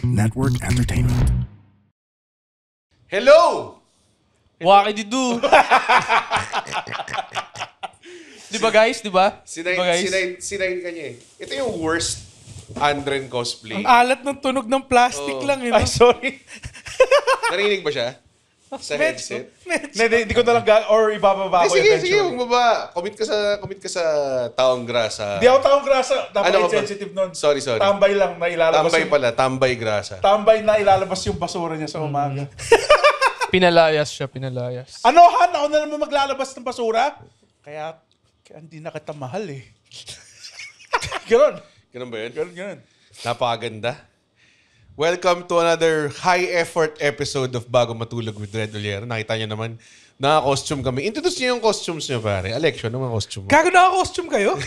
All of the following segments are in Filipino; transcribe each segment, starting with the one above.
Network Entertainment. Hello! Wakididu! Di ba guys? Di ba? Sinayin ka niya eh. Ito yung worst Andren cosplay. Ang alat ng tunog ng plastic lang eh. Ay, sorry. Narinig ba siya? Sa headset? Hindi ko na lang or ibababa ko Sige, eventually. huwag baba. Commit ka sa taong grasa. Di ako taong grasa. Dapat Ano ka ba? sensitive nun. Sorry. Tambay lang na ilalabas Tambay grasa. Tambay na ilalabas yung basura niya sa umaga. Pinalayas siya. Ano, Han? Ako na naman maglalabas ng basura? Kaya hindi na kita mahal eh. Ganon. Ganun ba yun? Ganon. Napakaganda. Welcome to another high-effort episode of Bago Matulog with Red Oliero. Nakita niyo naman, naka-costume kami. Introduce niyo yung costumes niyo, pare. Alexion, ano mga costume mo? Gago naka-costume kayo?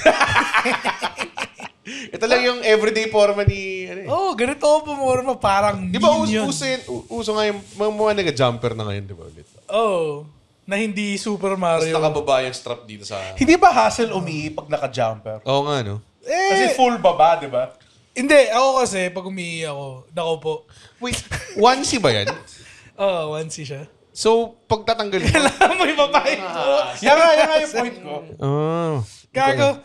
Ito lang yung everyday forma ni... Ganito ako pumorma. Parang Di ba minion. uso nga yung mga nag-jumper na ngayon, di ba ulit? Na hindi Super Tapos Mario. nakababa yung strap dito sa... Hindi ba hassle umihi pag naka-jumper? Oo nga, no? Kasi full baba, di ba? Hindi, ako kasi pag umihi ako, nakaupo. Wait, onesie ba yan? Onesie siya. So, pag tatanggalin mo... Alam mo yung babae ko. Yan nga yung point ko. Gago.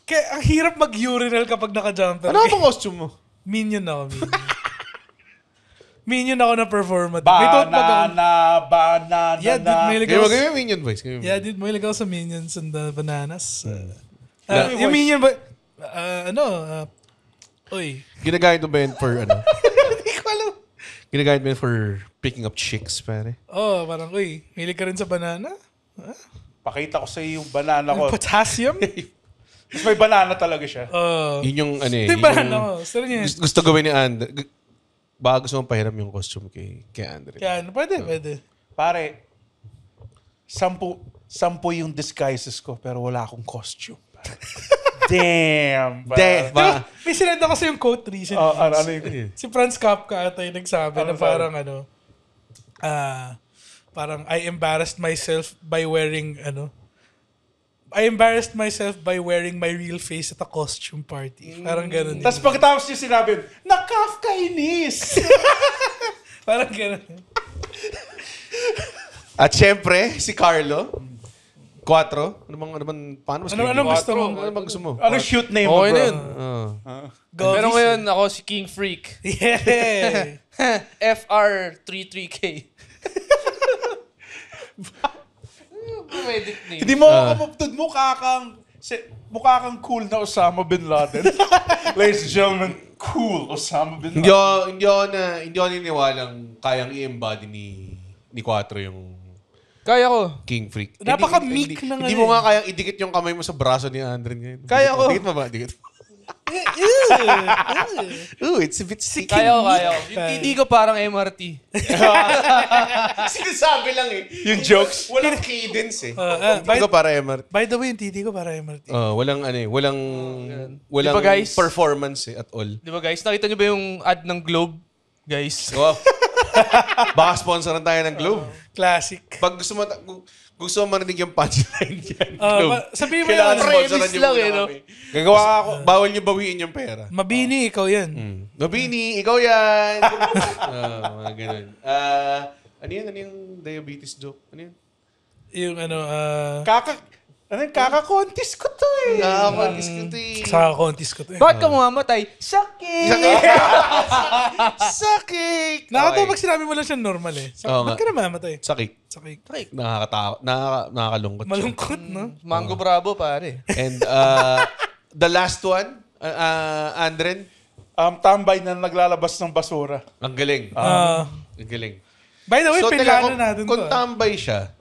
Kaya ang hirap mag-urinal kapag naka-jumper. Ano ang costume mo? Minion ako. Minion ako na performer. May tote bag ako. Banana. Yeah, dude, may Kayo mag yung Minion voice. Yeah, dude, may ligaw sa Minions and the Bananas. Yung Yung Minion ba... Ginagamit mo ba yun for ano? Hindi ko alam. Ginagamit mo yun for picking up chicks, pare? Parang, hilig ka rin sa banana? Pakita ko sa iyo yung banana ko. Potassium? Tapos may banana talaga siya. Yun yung ano eh. Ito yung banana ko. Gusto niya. Gusto gawin ni Andre. Baka gusto mong pahiram yung costume kay Andre. Kaya, pwede. Pare, 10 yung disguises ko pero wala akong costume. Damn. May sinenda kasi yung quote recently. Ano yun? Si Franz Kafka ata yung nagsabi na parang parang I embarrassed myself by wearing my real face at a costume party. Parang ganun. Tapos pagkatapos niya sinabi, nakafkainis! Parang ganun. At syempre, si Carlo. 4. Paano mas Anong gusto mo? Ano bang gusto mo? Ano shoot name mo, Okay bro? na yun. Govies. Pero ngayon, ako si King Freak. Yeah. FR33K. Hindi mo ako mukha kang cool na Osama Bin Laden. Ladies and gentlemen, cool Osama Bin Laden. Hindi ako niniwalang kayang i-embody ni 4 yung Kaya ko. King Freak. Napaka-meek na nga Hindi mo nga kayang idikit yung kamay mo sa braso ni Andre ngayon. Kaya ko. Dikit mo ba? Dikit. Ooh, it's a bit sticky. Kaya ko. Yung titi ko parang MRT. Sinasabi lang eh. Yung jokes. Walang cadence eh. Titi ko para MRT. By the way, yung titi ko para MRT. Walang Diba, guys? performance eh, at all. Di ba guys? Nakita niyo ba yung ad ng Globe? Guys. Wow. Baka sponsoran tayo ng Globe. Classic. Pag gusto mo marinig yung punchline yan, Globe. Sabihin mo Kailangan yan. sponsoran premise niyo lang muna eh, no? kami. Gagawa ako. Bawal niyo bawiin yung pera. Mabini, ikaw yan. Nobini, ikaw yan. Mga ganun. Ano yung diabetes joke? Ano yun? Yung Kaka-contest ko to eh. Nakakakis ko to eh. sa contest ko to. Bakit ka mamamatay? Sakit! Sakit! Nakatawa pag sinabi mo lang siya normal eh. Oo Ba't nga. ka na mamatay? Sakit. Nakakatakot. Nakakalungkot. siya. Malungkot, no? Mango Bravo, pare. And the last one, Andren, Tambay na naglalabas ng basura. ang galing. Ah. Ang galing. By the way, teka, pinlano natin kung to. tambay siya,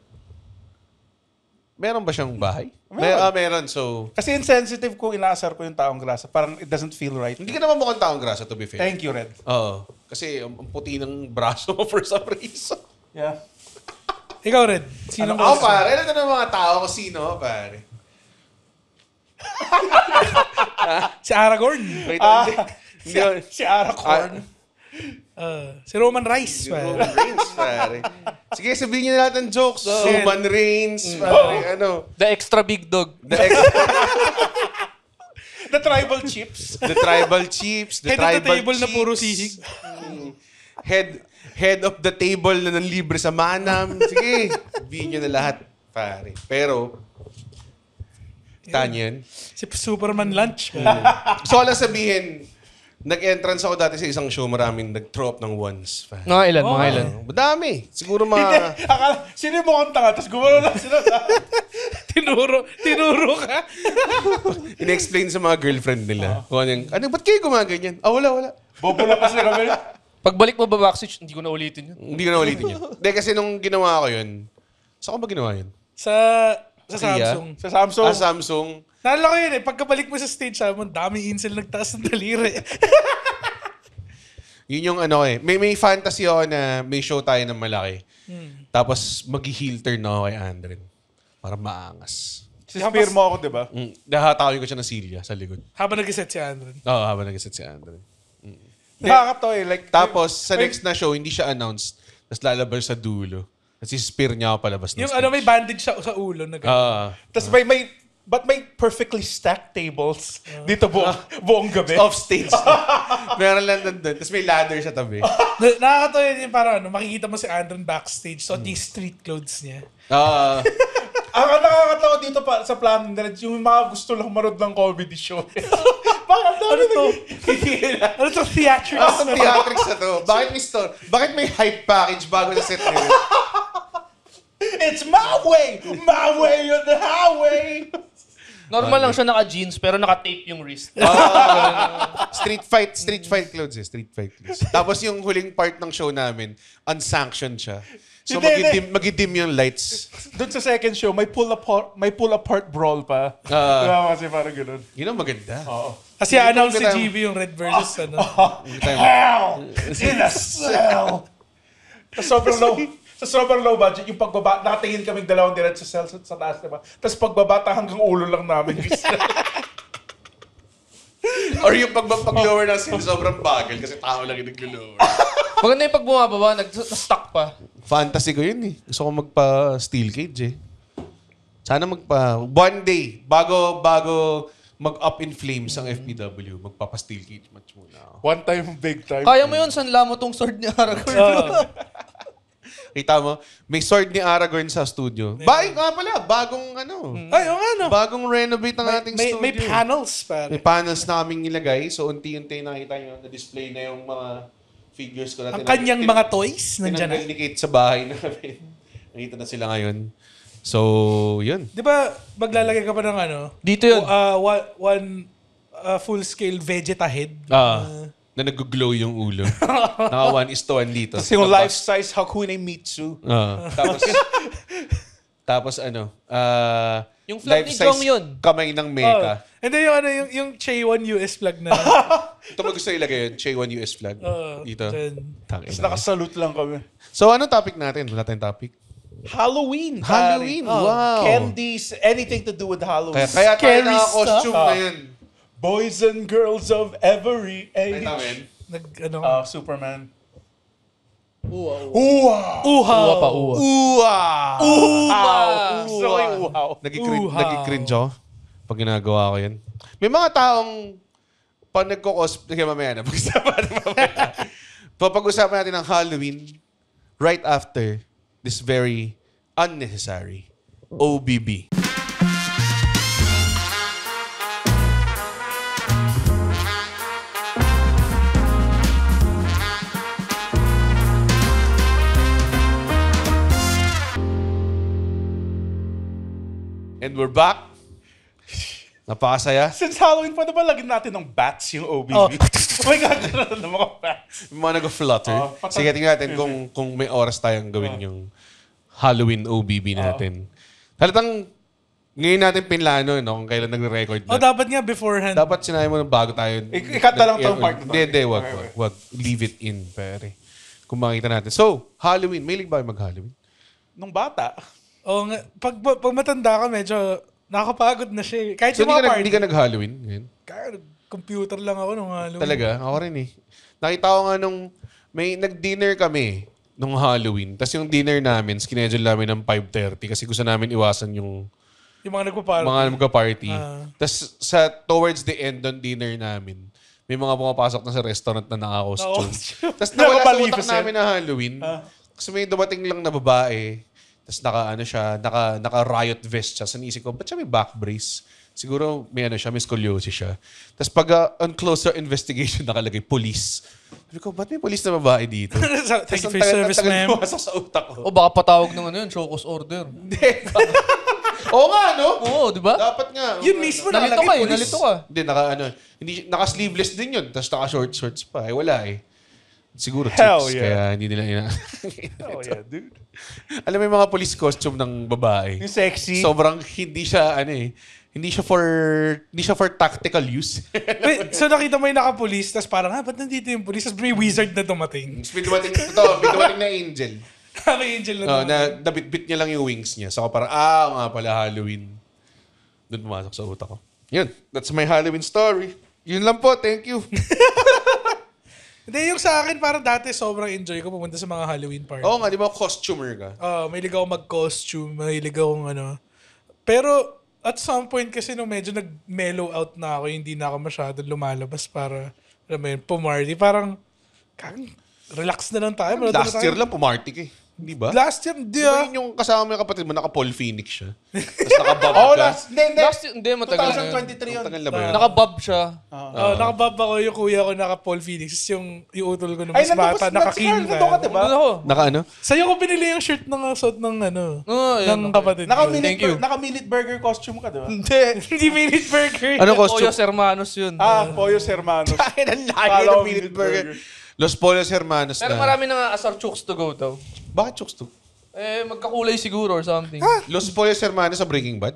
meron ba siyang bahay? Meron. So, Kasi insensitive kung inaasar ko yung taong grasa. Parang it doesn't feel right. hindi ka naman mukhang taong grasa, to be fair. Thank you, Red. Oo. Kasi ang puti ng braso mo for some reason. Yeah. Ikaw, Red. Sinong Ako pare, alam na ng mga tao kung sino, pare. Si Aragorn. Wait, Si Aracorn. Si Roman Reigns. Roman Reigns, pare. Sige, sabihin niyo na lahat ng jokes. Roman Reigns, pare, ano. The extra big dog. The tribal chips. The tribal chips, the Head of the tribal table na chips. puro sihig. Head of the table na nanlibre sa manam. Sige, sabihin nyo na lahat, pare. Pero, tanyan. Si Superman lunch. So, lang sabihin, nag-entrance ako dati sa isang show, maraming nag-throw up ng ones. Pare. Mga ilan, mga ilan. Madami. Siguro Hindi, mga... akala, sino yung mukhang tanga? Tapos gumano lang sila. Tinuro ka. In-explain sa mga girlfriend nila. Kung ano, ba't kayo gumaganyan? Wala. Bobo lang kasi kami. Pagbalik mo ba backstage, hindi ko na ulitin yun. Hindi ko na ulitin yun. Hindi, kasi nung ginawa ko yun, saan ko ba ginawa yun? Sa Korea? Samsung. Sa Samsung. Samsung. Naalala ko yun eh. Pagkabalik mo sa stage, sabi mo, dami incel nagtaas ng daliri. Yun yung ano eh. May fantasy ako na may show tayo ng malaki. Tapos mag-heel turn ako kay Andren. Para maangas. Spear mo ako, di ba? Nahatawin ko siya ng silya sa likod. Habang nag-set si Andren. Oo, habang nag-set si Andren. Nakakatawa eh. Like, Tapos, sa next na show, hindi siya announced. Tapos lalabas sa dulo. Tapos spear niya ako palabas ng Yung stage. ano, may bandage sa ulo. Na Tapos may perfectly stacked tables dito buong gabi. off stage. Meron lang nandun. Tapos may ladder sa tabi. Nakakatawa yun yung parang ano, makikita mo si Andren backstage. So, yung street clothes niya. Ang nakakatawa dito pa sa Plano Nerd, yung mga gusto lang manood ng comedy show. Bakit Ano to? Ano to? Theatrics? Ang theatrics na to. Bakit may hype package bago sa set nila? It's my way! My way on the highway! Normal lang siya naka-jeans, pero naka-tape yung wrist. Street fight clothes eh. Street fight clothes. Tapos yung huling part ng show namin, unsanctioned siya. So magidim yung lights. Doon sa second show, may pull apart brawl pa. Diba kasi parang ganun. Yun ang maganda. Oo. Kasi announce si GB yung red versus ano. Hell in a cell! Sa sobrang low budget, yung pagbaba, nakatingin kaming dalawang diretso sa cell sa taas, diba? Tapos pagbabata hanggang ulo lang namin. Or yung pag-lower ng scene, sobrang bagal kasi tao lang yung nag-lower. Maganda yung pag bumababa, na-stuck pa. Fantasy ko yun eh. Gusto ko magpa-steel cage eh. Sana one day, bago mag-up in flames ang FPW, magpapa-steel cage match muna ako. One time, big time. Kaya mo yun, sanla mo tong sword ni Aragorn. Kita mo, may sword ni Aragorn sa studio. Bagong Ay, oo nga no. bagong renovate ang ating studio. May panels pa. May panels na kaming nilagay. So, unti-unti nakita nyo, na-display na yung mga figures ko natin. Ang kanyang mga toys, nandyan na. Tinanggal ni Kate sa bahay namin. Nakita na sila ngayon. So, yun. Di ba, maglalagay ka pa ng ano? Dito yun. One full-scale Vegeta head. Na nag-glow yung ulo. Naka 1:1 dito. Tapos yung life-size Hakune Mitsu. Tapos Yung flag ni Jong yun. Kamay ng mecha. And then yung Che-1 US flag na. Ito mo gusto ilagay yun? Che-1 US flag. Dito. dyan. Tangin Tapos na. nakasalute lang kami. So, anong topic natin? Wala tayong topic. Halloween. Halloween. pare. Wow. Candies, anything to do with Halloween. Kaya tayo Scary naka-costume stuff. ngayon. Boys and girls of every age. Nakita mo yun? Superman. Uha. Uwa pa, uwa. Gusto ko yung uhaw. Nag-cringe ako pag ginagawa ko yun. May mga taong pag nagko-cosplay, mamaya na, pag-usapan natin ng Halloween right after this very unnecessary OBB. And we're back. Napakasaya. Since Halloween, pwede ba lagyan natin ng bats yung OBB? Oh my God, gano'n ng mga bats. Yung mga nag-flutter. Sige, tingnan natin kung may oras tayong gawin yung Halloween OBB natin. Halatang ngayon natin pinlano, no? Kung kailan nagre-record na. Dapat nga beforehand. Dapat sinabi mo na bago tayo. I-cut na lang tong part na to. Hindi, wag. Leave it in, pare. Kung makita natin. So, Halloween. May ba mag-Halloween? Nung bata. Oo nga. Pag matanda ka, medyo nakakapagod na siya. Kahit So, yung mga party. hindi ka nag-Halloween ngayon? Kaya computer lang ako nung Halloween. Talaga? Ako rin eh. Nakita ko nga may nag-dinner kami nung Halloween. Tapos yung dinner namin, schedule namin ng 5:30 kasi gusto namin iwasan yung Yung mga nagpa-party. Mga magka-party. Tapos towards the end ng dinner namin, may mga pumapasok na sa restaurant na naka-costume. Tapos nawala sa utak namin na Halloween. Kasi may dumating lang na babae. Tapos naka-riot vest siya. So naisip ko, ba't siya may back brace? Siguro may may scoliosis siya. Tapos pag on closer investigation, nakalagay, police. Sabi ko, ba't may police na babae dito? Thank you for your service, ma'am. Pumasok sa utak ko. O baka patawag ng show cause order. Oo nga, no? Oo, di ba? Dapat nga. Yun mismo Nalito ka nakalagay police. nalito ka. Hindi, naka-sleeveless din yun. Tapos naka-shorts pa. Wala eh. Siguro Hell chicks, yeah. kaya hindi nila Oh yeah, dude. Alam mo yung mga police costume ng babae. Yung sexy. Sobrang hindi siya, hindi siya for tactical use. Wait, so nakita mo yung naka-police, tapos parang, ba't nandito yung police? Tapos may wizard na dumating. May dumating na angel. May angel na Oh, dumating. nabitbit niya lang yung wings niya. So parang, nga pala Halloween. Doon pumasok sa utak ko. Yun, that's my Halloween story. Yun lang po, thank you. Hindi, yung sa akin, parang dati sobrang enjoy ko pumunta sa mga Halloween party. Oo nga, di ba costumer ka? Mahilig ako mag-costume, mahilig akong Pero, at some point kasi nung medyo nag-mellow out na ako, hindi na ako masyadong lumalabas para, alam mo yun, pumarty. Parang, relax na lang tayo. Last year lang, pumarty ka eh. Di ba? Last year, hindi Di ba yun yung kasama mo yung kapatid mo, naka-Paul Phoenix siya? Tapos naka-bob ka? Hindi, matagal na yun. 2023 yun. Matagal na ba yun? Naka-bob siya. Nakabab ako yung kuya ko, naka-Paul Phoenix. Yung utol ko na Ay, mas bata, naka-king. nandun ka, diba? Doon ako. Naka ano? Sa'yo ko binili yung shirt ng suot ng yun. ng kapatid ko. Thank you. Naka-minute burger costume ka, diba? Hindi minute burger. Ano costume? Pollos Hermanos yun. Pollos Hermanos. Ay, ang layo Kala ng ko minute minute burger. burger. Los Pollos Hermanos Pero na. marami na asar chooks to go daw. Bakit chokes to? Magkakulay siguro or something. Los Pollos Hermanos sa Breaking Bad?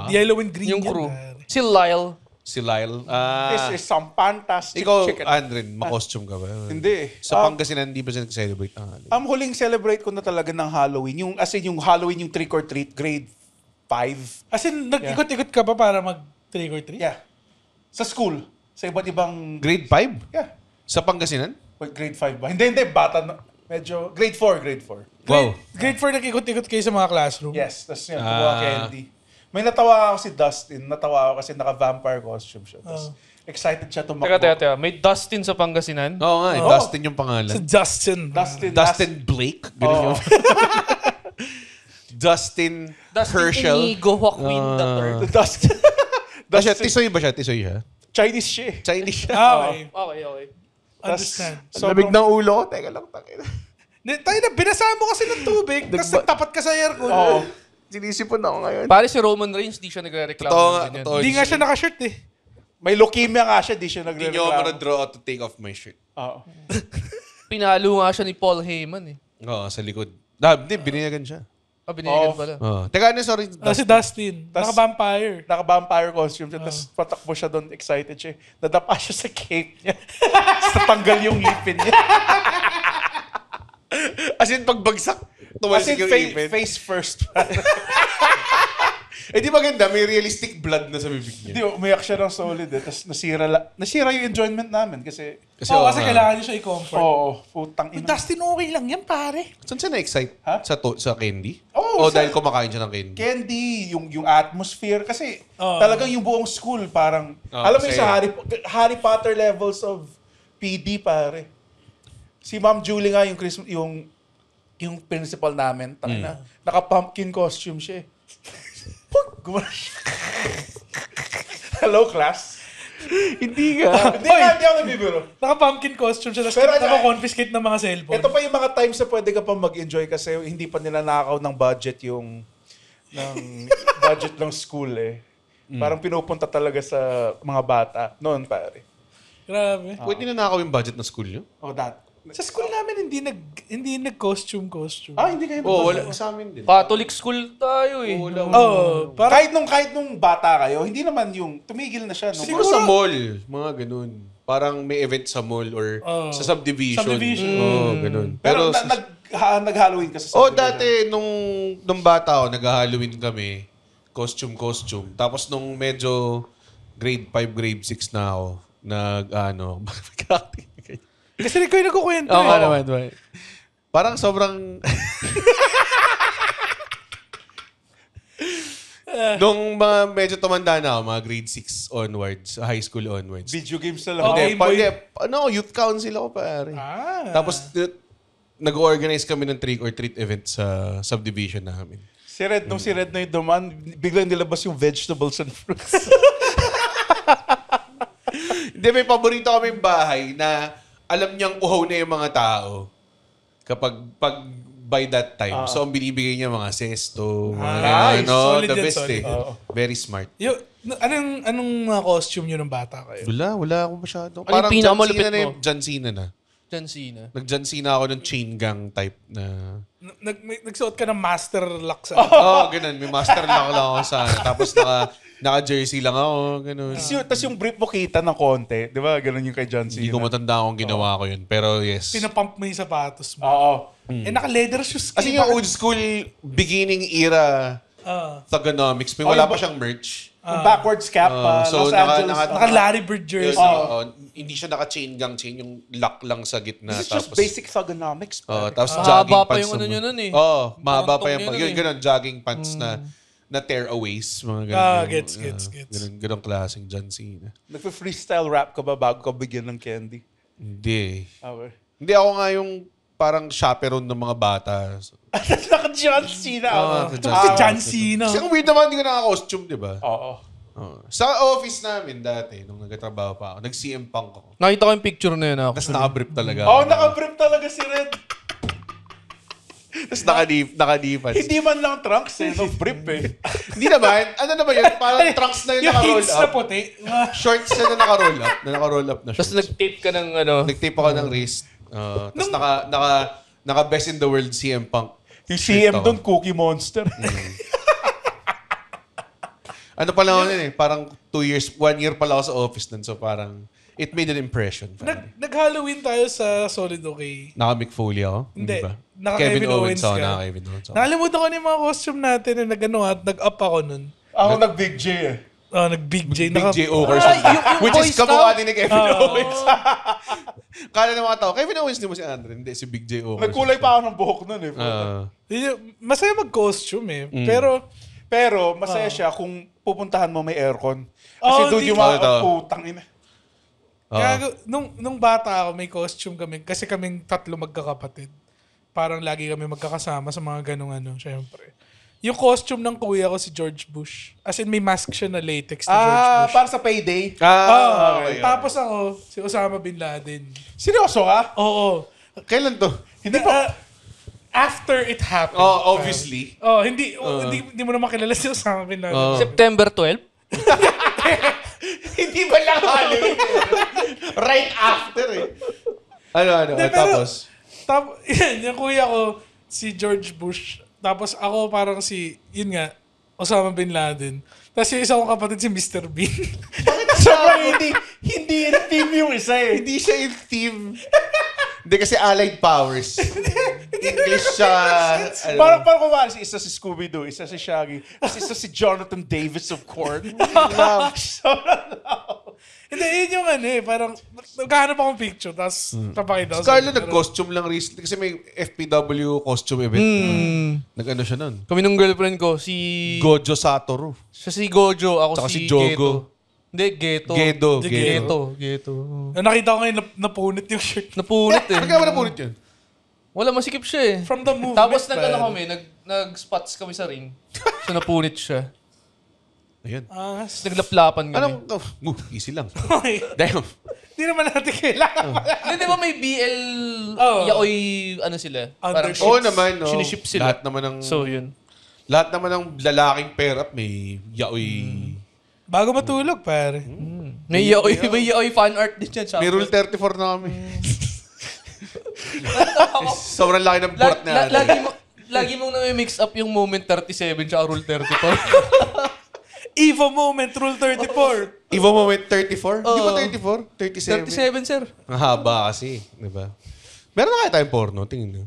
Yellow and green Yung yan, crew. pare. Si Lyle. Si Lyle. This is some fantastic Ikaw, chicken. Andren, ma-costume ka ba? Hindi. Sa Pangasinan, hindi ba siya nag-celebrate ng Halloween? Huling celebrate ko na talaga ng Halloween. Yung Halloween, yung trick or treat, grade 5. As in, nag-ikot-ikot ka pa para mag-trick or treat? Yeah. Sa school. Sa iba't ibang... Grade 5? Yeah. Sa Pangasinan? Wait, grade 5 ba? Hindi. Bata na. Medyo... Grade 4. Wow. Grade 4, nag-ikot-ikot kayo sa mga classroom? Yes. Tapos yun, kumuha candy. May natawa ako si Dustin. Natawa ako kasi naka-vampire costume siya. Tapos excited siya tumakbo. Teka. May Dustin sa Pangasinan. Oo nga, Dustin yung pangalan. Sa Justin. Dustin Blake? Ganun yung... Dustin Herschel. Inigo Joaquin III. Dustin. Tisoy ba siya? Tisoy siya? Chinese siya. Chinese siya. Okay. Okay. Understand. Lamig ng ulo ko. Teka lang, takina. Tayo na, binasama mo kasi ng tubig, tapos nagtapat ka sa aircon. Oo. Sinisipon ako ngayon. Pare si Roman Reigns, di siya nagre-reklamo. Totoo nga, ng ganyan. totoo. Hindi nga siya naka-shirt eh. May leukemia nga siya. Di siya Hindi nyo ako nagre-reklamo. draw out to take off my shirt. Oo. Pinalo nga siya ni Paul Heyman eh. Oo, sa likod. Hindi, biniyagan siya. Binigyan pala. Oo. Teka, sorry. Si Dustin. Tas- Naka-vampire. Naka-vampire costume siya. Tapos patakbo siya doon. Excited siya. Nadapa siya sa cake niya. Tapos natanggal yung ngipin niya. As in, pagbagsak, As tumalsik in, yung ipin. face first. Eh, di maganda, may realistic blood na sa bibig Hindi, niya. umiyak siya ng solid eh. Tapos nasira yung enjoyment namin kasi... Kasi, Kasi kailangan niyo siya i-comfort. putang ina. Dustin, okay lang yan, pare. Saan siya na-excite? Ha? Sa candy? Oo, O dahil kumakain siya ng candy? Candy, yung atmosphere. Kasi talagang yung buong school parang... alam mo yung sa Harry Potter levels of PD, pare. Si Ma'am Julie nga, yung principal namin, tangina, naka-pumpkin costume siya eh. Gumana siya. Hello, class? Hindi ka. Hindi ako nabibiro. Naka-pumpkin costume siya, tapos Pero naka-confiscate ng mga cellphone. Ito pa yung mga times na pwede ka pa mag-enjoy kasi hindi pa nila nakaw ng budget budget ng school eh. Parang pinupunta talaga sa mga bata noon, pare. Grabe. Pwede na nakaw yung budget ng school niyo? Oh, that. Sa school namin, hindi nag-costume. Hindi kayo Oo, wala. Sa amin din. Catholic school tayo eh. Parang, kahit nung bata kayo, hindi naman yung tumigil na siya. Siguro sa mall, mga ganun. Parang may event sa mall or sa subdivision. Oo, ganun. Pero nag-Halloween ka sa dati nung bata ako, nag-Halloween kami. Costume. Tapos nung medyo grade 5, grade 6 na ako, kasi ikaw yung nagkukwento. Oo nga naman. Parang sobrang... Nung mga medyo tumanda na ako, mga grade 6 onwards, high school onwards. Video games na lang. Okay. Youth council ako pare. Ah. Tapos nag-organize kami ng trick or treat event sa subdivision namin. Si Red na yung duman, biglang nilabas yung vegetables and fruits. Hindi, may paborito kaming bahay na alam niyang uhaw na yung mga tao pag by that time. So, ang binibigay niya mga sesto, mga nice. Solid the yan, best solid. Very smart. Anong mga costume nyo ng bata kayo? Wala ako masyado. Ano yung Parang John pinakamalupit Cena na mo? yung John Cena na. John Cena. Nag-John Cena ako ng chain gang type na... Nagsuot ka ng master lock sa... ganun. May master lock lang ako sa Tapos naka-jersey lang ako. Ganun. Tapos yung brief mo kita ng konti. Di ba? Ganun yung kay John Cena. Hindi ko matanda kung ginawa ko yun. Pero yes. Pinapump mo yung sapatos mo. Oo. Naka-leather shoes. Kasi yung old school beginning era Thugonomics, may wala pa siyang merch. Yung backwards cap pa. so Los Angeles. Naka-Larry Bird jersey. Hindi siya naka-chain gang chain, yung lock lang sa gitna. This is just basic Thugonomics. Tapos Mahaba jogging pa pants. yung ano nyo nun eh. Mahaba pa yung Tungtong yun, yun ganun, jogging pants na tearaways. Mga ganun. Gets. Ganun klaseng John Cena. Nagpa-freestyle rap ka ba bago ka bigyan ng candy? Hindi. Okay. Hindi ako nga yung parang chaperone ng mga bata. Naka-John Cena ako. Si John Cena. Kasi kung weird naman, hindi ko naka-costume, di ba? Oo. Sa office namin dati, nung nagtatrabaho pa ako, nag-CM Punk ako. Nakita ko yung picture na yun ako. Tapos naka-brief talaga. Naka-brief talaga si Red. Tapos naka-defense. Hindi man lang trunks no? Brief eh. Hindi naman. Ano naman yun? Parang trunks na yun Yung naka-roll hints na up. puti. Shorts na naka-roll up. Naka-roll up na Tapos shorts. nag-tape ka ng ano. Nag-tape ako ng wrist. Tapos naka-best in the world CM Punk. Yung CM doon, Cookie Monster. Ano pa lang ako yun eh. Parang 1 year pala ako sa office nun. So parang, it made an impression. Nag-Halloween tayo sa Solid OK. Naka-Mick Foley ako. Hindi. ba? Naka-Kevin Owens ka. Naka-Kevin Owens ako. Nakalimutan ko na yung mga costume natin na nag-up ako nun. Ako nag-Big J eh. Nag-Big J. Big J Oakers. Which is kamukha din ni Kevin Owens. Kala ng mga tao, Kevin Owens, di mo si Andre. Hindi, si Big J Oakers. Nagkulay pa ako ng buhok nun eh. Masaya mag-costume eh. Pero masaya siya kung pupuntahan mo may aircon. Kasi doon yung mga putang ina. Kaya nung bata ako, may costume kami. Kasi kaming 3 magkakapatid. Parang lagi kami magkakasama sa mga ganung syempre. Yung costume ng kuya ko si George Bush. As in, may mask siya na latex na George Bush. Para sa payday. Okay. Tapos ako, si Osama Bin Laden. Seryoso ka? Oo. Kailan to? Hindi pa. After it happened. Obviously. Hindi mo naman kilala si Osama Bin Laden. September 12? Hindi ba lang Halloween? Right after eh. Ano? Tapos? Yan, yung kuya ko, si George Bush. Tapos ako parang yun nga, Osama Bin Laden. Tapos yung isa kong kapatid si Mr. Bean. Sobrang hindi in team yung isa eh. Hindi siya in team. Hindi kasi Allied Powers. English siya. Parang kumari, isa si Scooby-Doo, isa si Shaggy, isa si Jonathan Davis of Korn. Hindi, yun yung parang nagkahanap akong picture, tapos napakita ko. Carlo nag-costume lang recently kasi may FPW costume event. Nag-ano siya nun? Kami nung girlfriend ko, si... Gojo Satoru. Siya si Gojo, ako Tsaka si si Jogo. Geto. Hindi, Geto. Geto. Nakita ko ngayon napunit yung shirt. Napunit eh. Nagkama na punit yun? Wala, masikip siya eh. From the movement. Tapos nag-spots kami sa ring. So napunit siya. Ayun. Tapos naglaplapan kami. Easy lang. Okay. Damn. Hindi naman natin kailangan. Hindi, di ba may BL yaoy sila? Parang Undership. Oo naman, no. Siniship sila. Lahat naman ng... So yun. Lahat naman ng lalaking pair-up may yaoy... Bago matulog, pare. May yaoy fan art din yan. May Rule 34 na kami. Sobrang laki ng port na. Lagi mong na-mix up yung moment 37 tsaka rule 34. Evo moment, rule 34. Evo moment 34? Di ba 34? 37, sir. Mahaba kasi, di ba? Meron na kaya tayong porno, tingin nyo.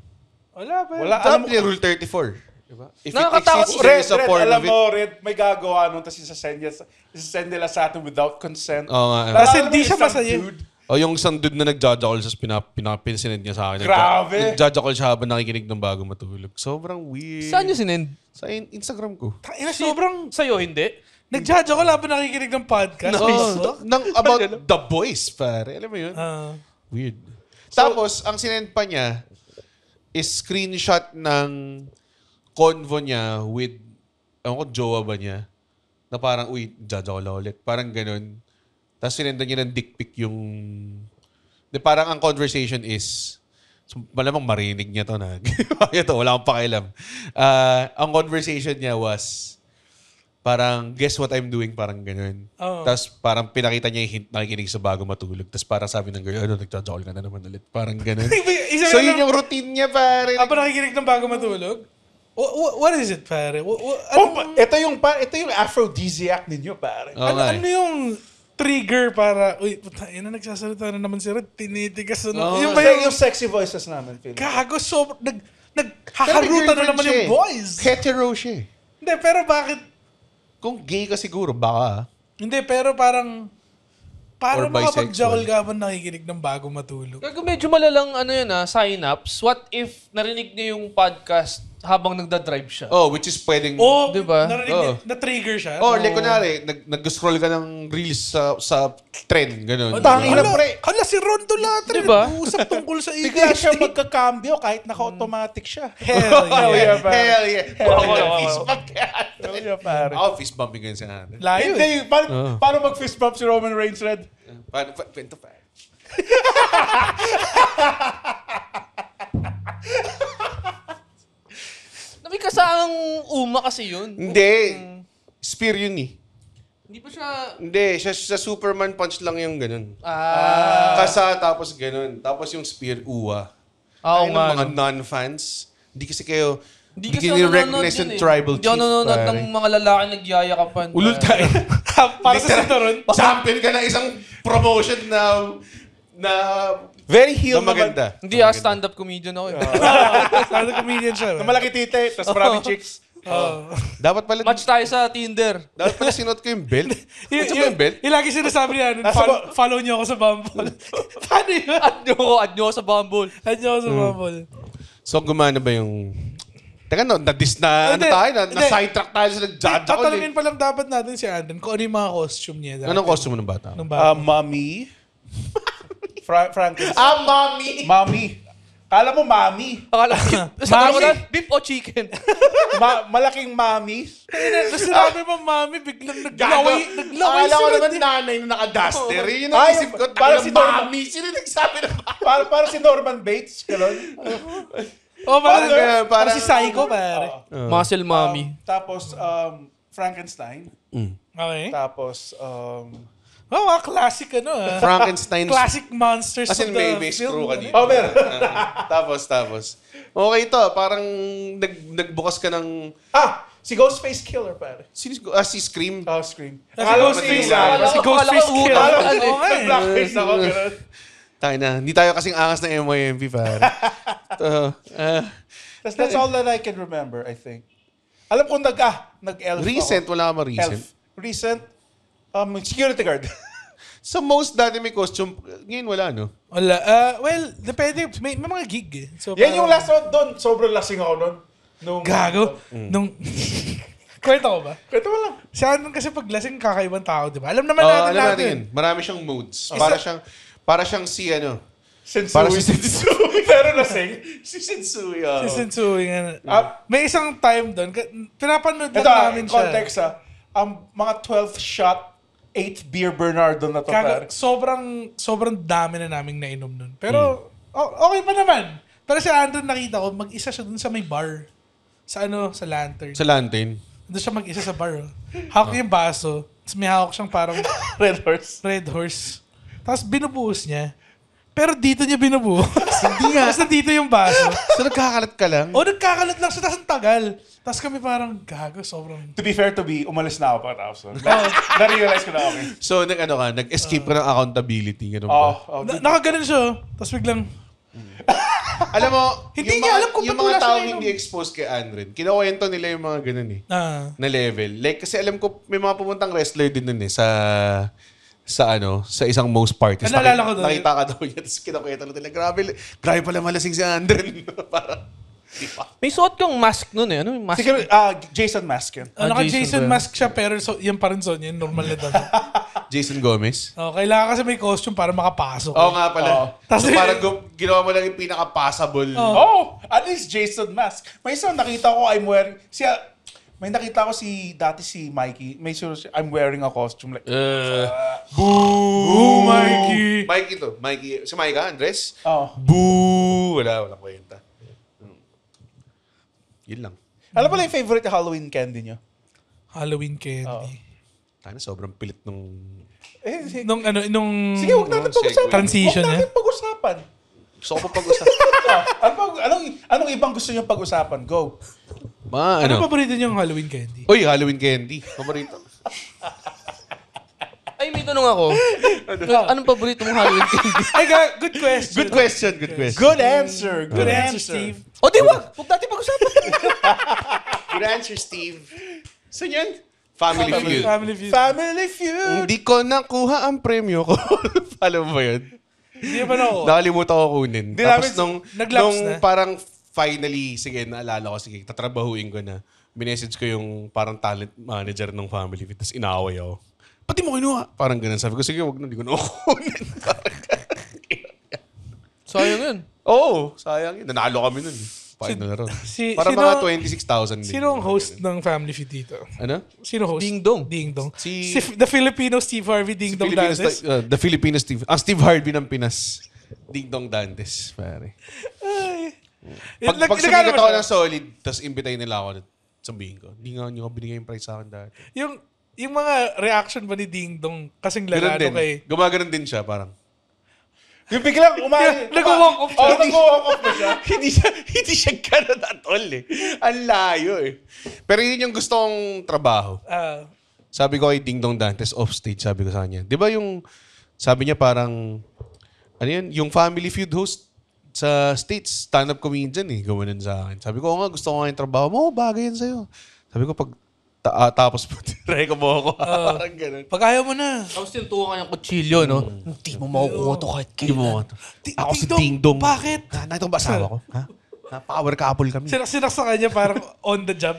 Wala pa. Alam mo yung rule 34. Diba? If Nakakatakot. it exists, there is a porn alam of it. mo, Red, may gagawa nun, tapos isasend nila sa atin without consent. Oo nga. Kasi Alam mo, hindi siya isang masaya. dude, O yung isang dude na nag-jajakol sa pinapinsinend niya sa akin. Grabe! Nag-jajakol siya habang nakikinig ng bago matulog. Sobrang weird. Saan nyo sinend? Sa Instagram ko. Sobrang Sa'yo, hindi? nag-judge ako laban nakikinig ng podcast. About The Boys, pare. Alam mo yun? Weird. Tapos, ang sinend pa niya is screenshot ng convo niya with, ewan ko, jowa ba niya? Na parang, uy, jajakol ulit. Parang ganun. Tapos sinenda niya ng dick pic yung... parang ang conversation is... malamang marinig niya to na. Ito, wala akong pakialam. Ang conversation niya was... parang, guess what I'm doing? Parang ganun. Tapos parang pinakita niya yung hint nakikinig sa bago matulog. Tapos parang sabi ng girl, nagjajakol ka na naman ulit. Parang ganun. So yun yung routine niya, pare. Habang nakikinig ng bago matulog? What is it, pare? Ito yung aphrodisiac ninyo, pare. Ano yung trigger para, uy, puta, ina nagsasalita na naman si Rod, tinitigas na. Yung ba yung sexy voices namin, Phil? Gago, naghaharutan na naman yung boys. Hetero siya. Hindi, pero bakit? Kung gay ka siguro, baka. Hindi, pero parang Or makapag-jackal ka ba nakikinig ng bago matulog? Kaya medyo malalang sign-ups. What if narinig niya yung podcast habang nagda-drive siya? Which is pwedeng... diba? Na-trigger siya. like kunwari, nag-scroll ka ng reels sa trend, gano'n. Tangin na, pre. Hala, si Rondo Latri. Diba? Nag-uusap tungkol sa Bigla siya magkakambyo kahit naka-automatic siya. Hell yeah. Hell yeah. Fist bump ka. Hell yeah, pare. Ako, fist bumping ganyan sa atin. Layo eh. Hindi, paano mag-fist bump si Roman Reigns, Red? Paano? Kwento pa. May kasamang uma kasi yun. Hindi. Spear yun eh. Hindi pa siya... Hindi. Sa Superman punch lang yung ganun. Ah. Tapos ganun. Tapos yung spear, uwa. Oo Ay, nga. ng mga non-fans. Hindi kasi kayo... Hindi kasi recognize yung tribal chief. Hindi ako nanonood ng mga lalaki nagyayakapan. Ulul tayo. Para sa sinturon. Champion ka ng isang promotion na Very heel na maganda. Hindi stand-up comedian ako. Stand-up comedian siya. Na malaki tite, tapos maraming chicks. Dapat pala... Match tayo sa Tinder. Dapat pala sinuot ko yung belt. Match mo yung belt? Yung lagi sinasabi niya, follow niyo ako sa Bumble. Paano yun? Add nyo ako sa Bumble. Add niyo ako sa Bumble. So, gumana ba yung... Teka, na-sidetrack tayo sa nag-judge ako. Tatanungin pa lang dapat natin si Andon kung ano yung mga costume niya. Anong costume ng bata? Mommy. Frankenstein. Mommy! Mommy. Kala mo mommy. Akala ko na, beef o chicken? Malaking mommy. Tapos sinabi mo, mami, biglang naglaway Akala ko si naman Rod. nanay na naka-duster. Yun ang isip ko. Parang si Mommy. Sino nagsabi na mommy? Para si Norman Bates. Galon. Parang si Psycho, pare. Muscle mommy. Tapos, Frankenstein. Okay. Tapos, Classic Frankenstein. Classic monsters As in, of the may film. screw ka dito. meron. Tapos. Okay to. Parang nagbukas ka ng... Si Ghostface Killer, pare. Si Scream. Scream. Si Ghostface Killer. Nag-blackface ako. Tayo na. Hindi tayo kasing angas ng MYMP, pare. That's all that I can remember, I think. Alam ko nag-elf Recent, ako. wala ka ma-recent. Elf. Recent, security guard. Sa most dati may costume, ngayon wala, no? Wala. Well, depende. May mga gig eh. So, Yan yung last one doon. Sobrang lasing ako noon. Gago. Nung... Kwento ko ba? Kwento mo lang. Siya nun kasi pag lasing kakaibang tao, di ba? Alam naman natin alam natin. yun. Marami siyang moods. Para siyang si Sensui. Para si Sensui. Pero lasing. Si Sensui. Si Sensui nga. May isang time doon, pinapanood lang Ito, namin siya. context mga 12th shot, 8th beer Bernardo na to. Sobrang dami na naming nainom nun. Pero, okay pa naman. Pero si Andrew nakita ko, mag-isa siya dun sa may bar. Sa Lantern. Sa Lantern. Doon siya mag-isa sa bar. Hawak yung baso. Tapos may hawak siyang parang Red Horse. Tapos binubuhos niya. Pero dito niya binubuhos. Hindi nga. Tapos nandito yung baso. So nagkakalat ka lang? Nagkakalat lang siya. Tapos ang tagal. Tapos kami parang, gago, sobrang... To be fair, umalis na ako pagkatapos. Na-realize ko na okay. So nag-escape ka ng accountability. Ganun ba? Nakaganon siya. Tapos biglang... Alam mo, Hindi niya alam kung yung ba't wala mga taong siya hindi exposed kay Andren, kinukwento nila yung mga ganun eh. Na level. Like, kasi alam ko, may mga pumuntang wrestler din nun eh, sa sa isang most parties. Naalala ko doon. Nakita ka daw niya, tapos kinakweta lang nila, grabe pala malasing si Andren. Parang, di ba? May suot kang mask nun eh. Ano yung mask? Siguro, Jason Mask yun. Naka-Jason mask siya, pero yan pa rin yun, normal na damit. Jason Gomez. Kailangan kasi may costume para makapasok. Oo nga pala. Tas- So, parang ginawa mo lang yung pinaka-passable. At least Jason Mask. May isang nakita ko, may nakita ko dati si Mikey. May sure I'm wearing a costume. Like, Boo, Mikey! Mikey. Si Micah, Andres? oh. Boo! Walang kwenta. Yun lang. Alam pala yung favorite Halloween candy nyo? Halloween candy. Sana sobrang pilit nung... Nung Sige, huwag natin pag-usapan. transition Huwag niya. natin pag-usapan. Gusto ko pa pag-usapan. Anong ibang gusto nyo pag-usapan? Go. Ano paborito niyong Halloween candy? Uy, Halloween candy. Paborito. Ay, may tanong ako. Anong paborito mong Halloween candy? Ay, good question. Good question. Good answer. Good answer, Steve. O di wag! Huwag natin pag-usapan. Good answer, Steve. Saan yan? Family Feud. Family Feud. Hindi ko nakuha ang premyo ko. Alam mo ba yun? Hindi pa na ako. Nakalimutan ko kunin. Di Tapos namin- nag-lapse nung na. parang finally, sige, naalala ko, sige, tatrabahuin ko na. Minessage ko yung parang talent manager ng Family Feud. Tapos inaaway ako. Pati mo kinuha. Parang ganun. Sabi ko, sige, wag na. Hindi ko na kukunin. Sayang yun. Oo, sayang yun. Nanalo kami nun. Final na ron. Parang mga 26,000 din. Sino ang host ng Family Feud dito? Ano? Sino host? Ding Dong. Ding Dong. Si- The Filipino Steve Harvey Ding Dong Dantes. The Filipino Steve. Ang Steve Harvey ng Pinas. Ding Dong Dantes, pare. Pag sumigat ako ng solid, tapos imbitayin nila ako, sabihin ko, hindi nga nyo binigay yung prize sa akin dati. Yung mga reaction ba ni Ding Dong kasing Ganun lalano din. kay... Gumaganon din siya, parang. Yung biglang umali. Nag-walk off siya. Nag-walk off na siya. hindi siya ganun at all eh. Ang layo eh. Pero yun yung gusto kong trabaho. Sabi ko kay Ding Dong Dantes off stage, sabi ko sa kanya. Di ba yung, sabi niya parang, ano yun, yung Family Feud host sa States, stand-up comedian eh, gumanon sa akin. Sabi ko, nga, gusto ko nga yung trabaho mo, bagay yan sa'yo. Sabi ko, pag tapos po, try ko mo ako. Parang ganun. Pag ayaw mo na. Tapos tinutuwa ka ng kutsilyo, no? Hindi mo makukuha to kahit Hindi mo kailan. ako. Ako si Ding Dong. Bakit? Nakita ko ba asawa ko? Ha? Power couple kami. Sinak sa kanya parang on the job.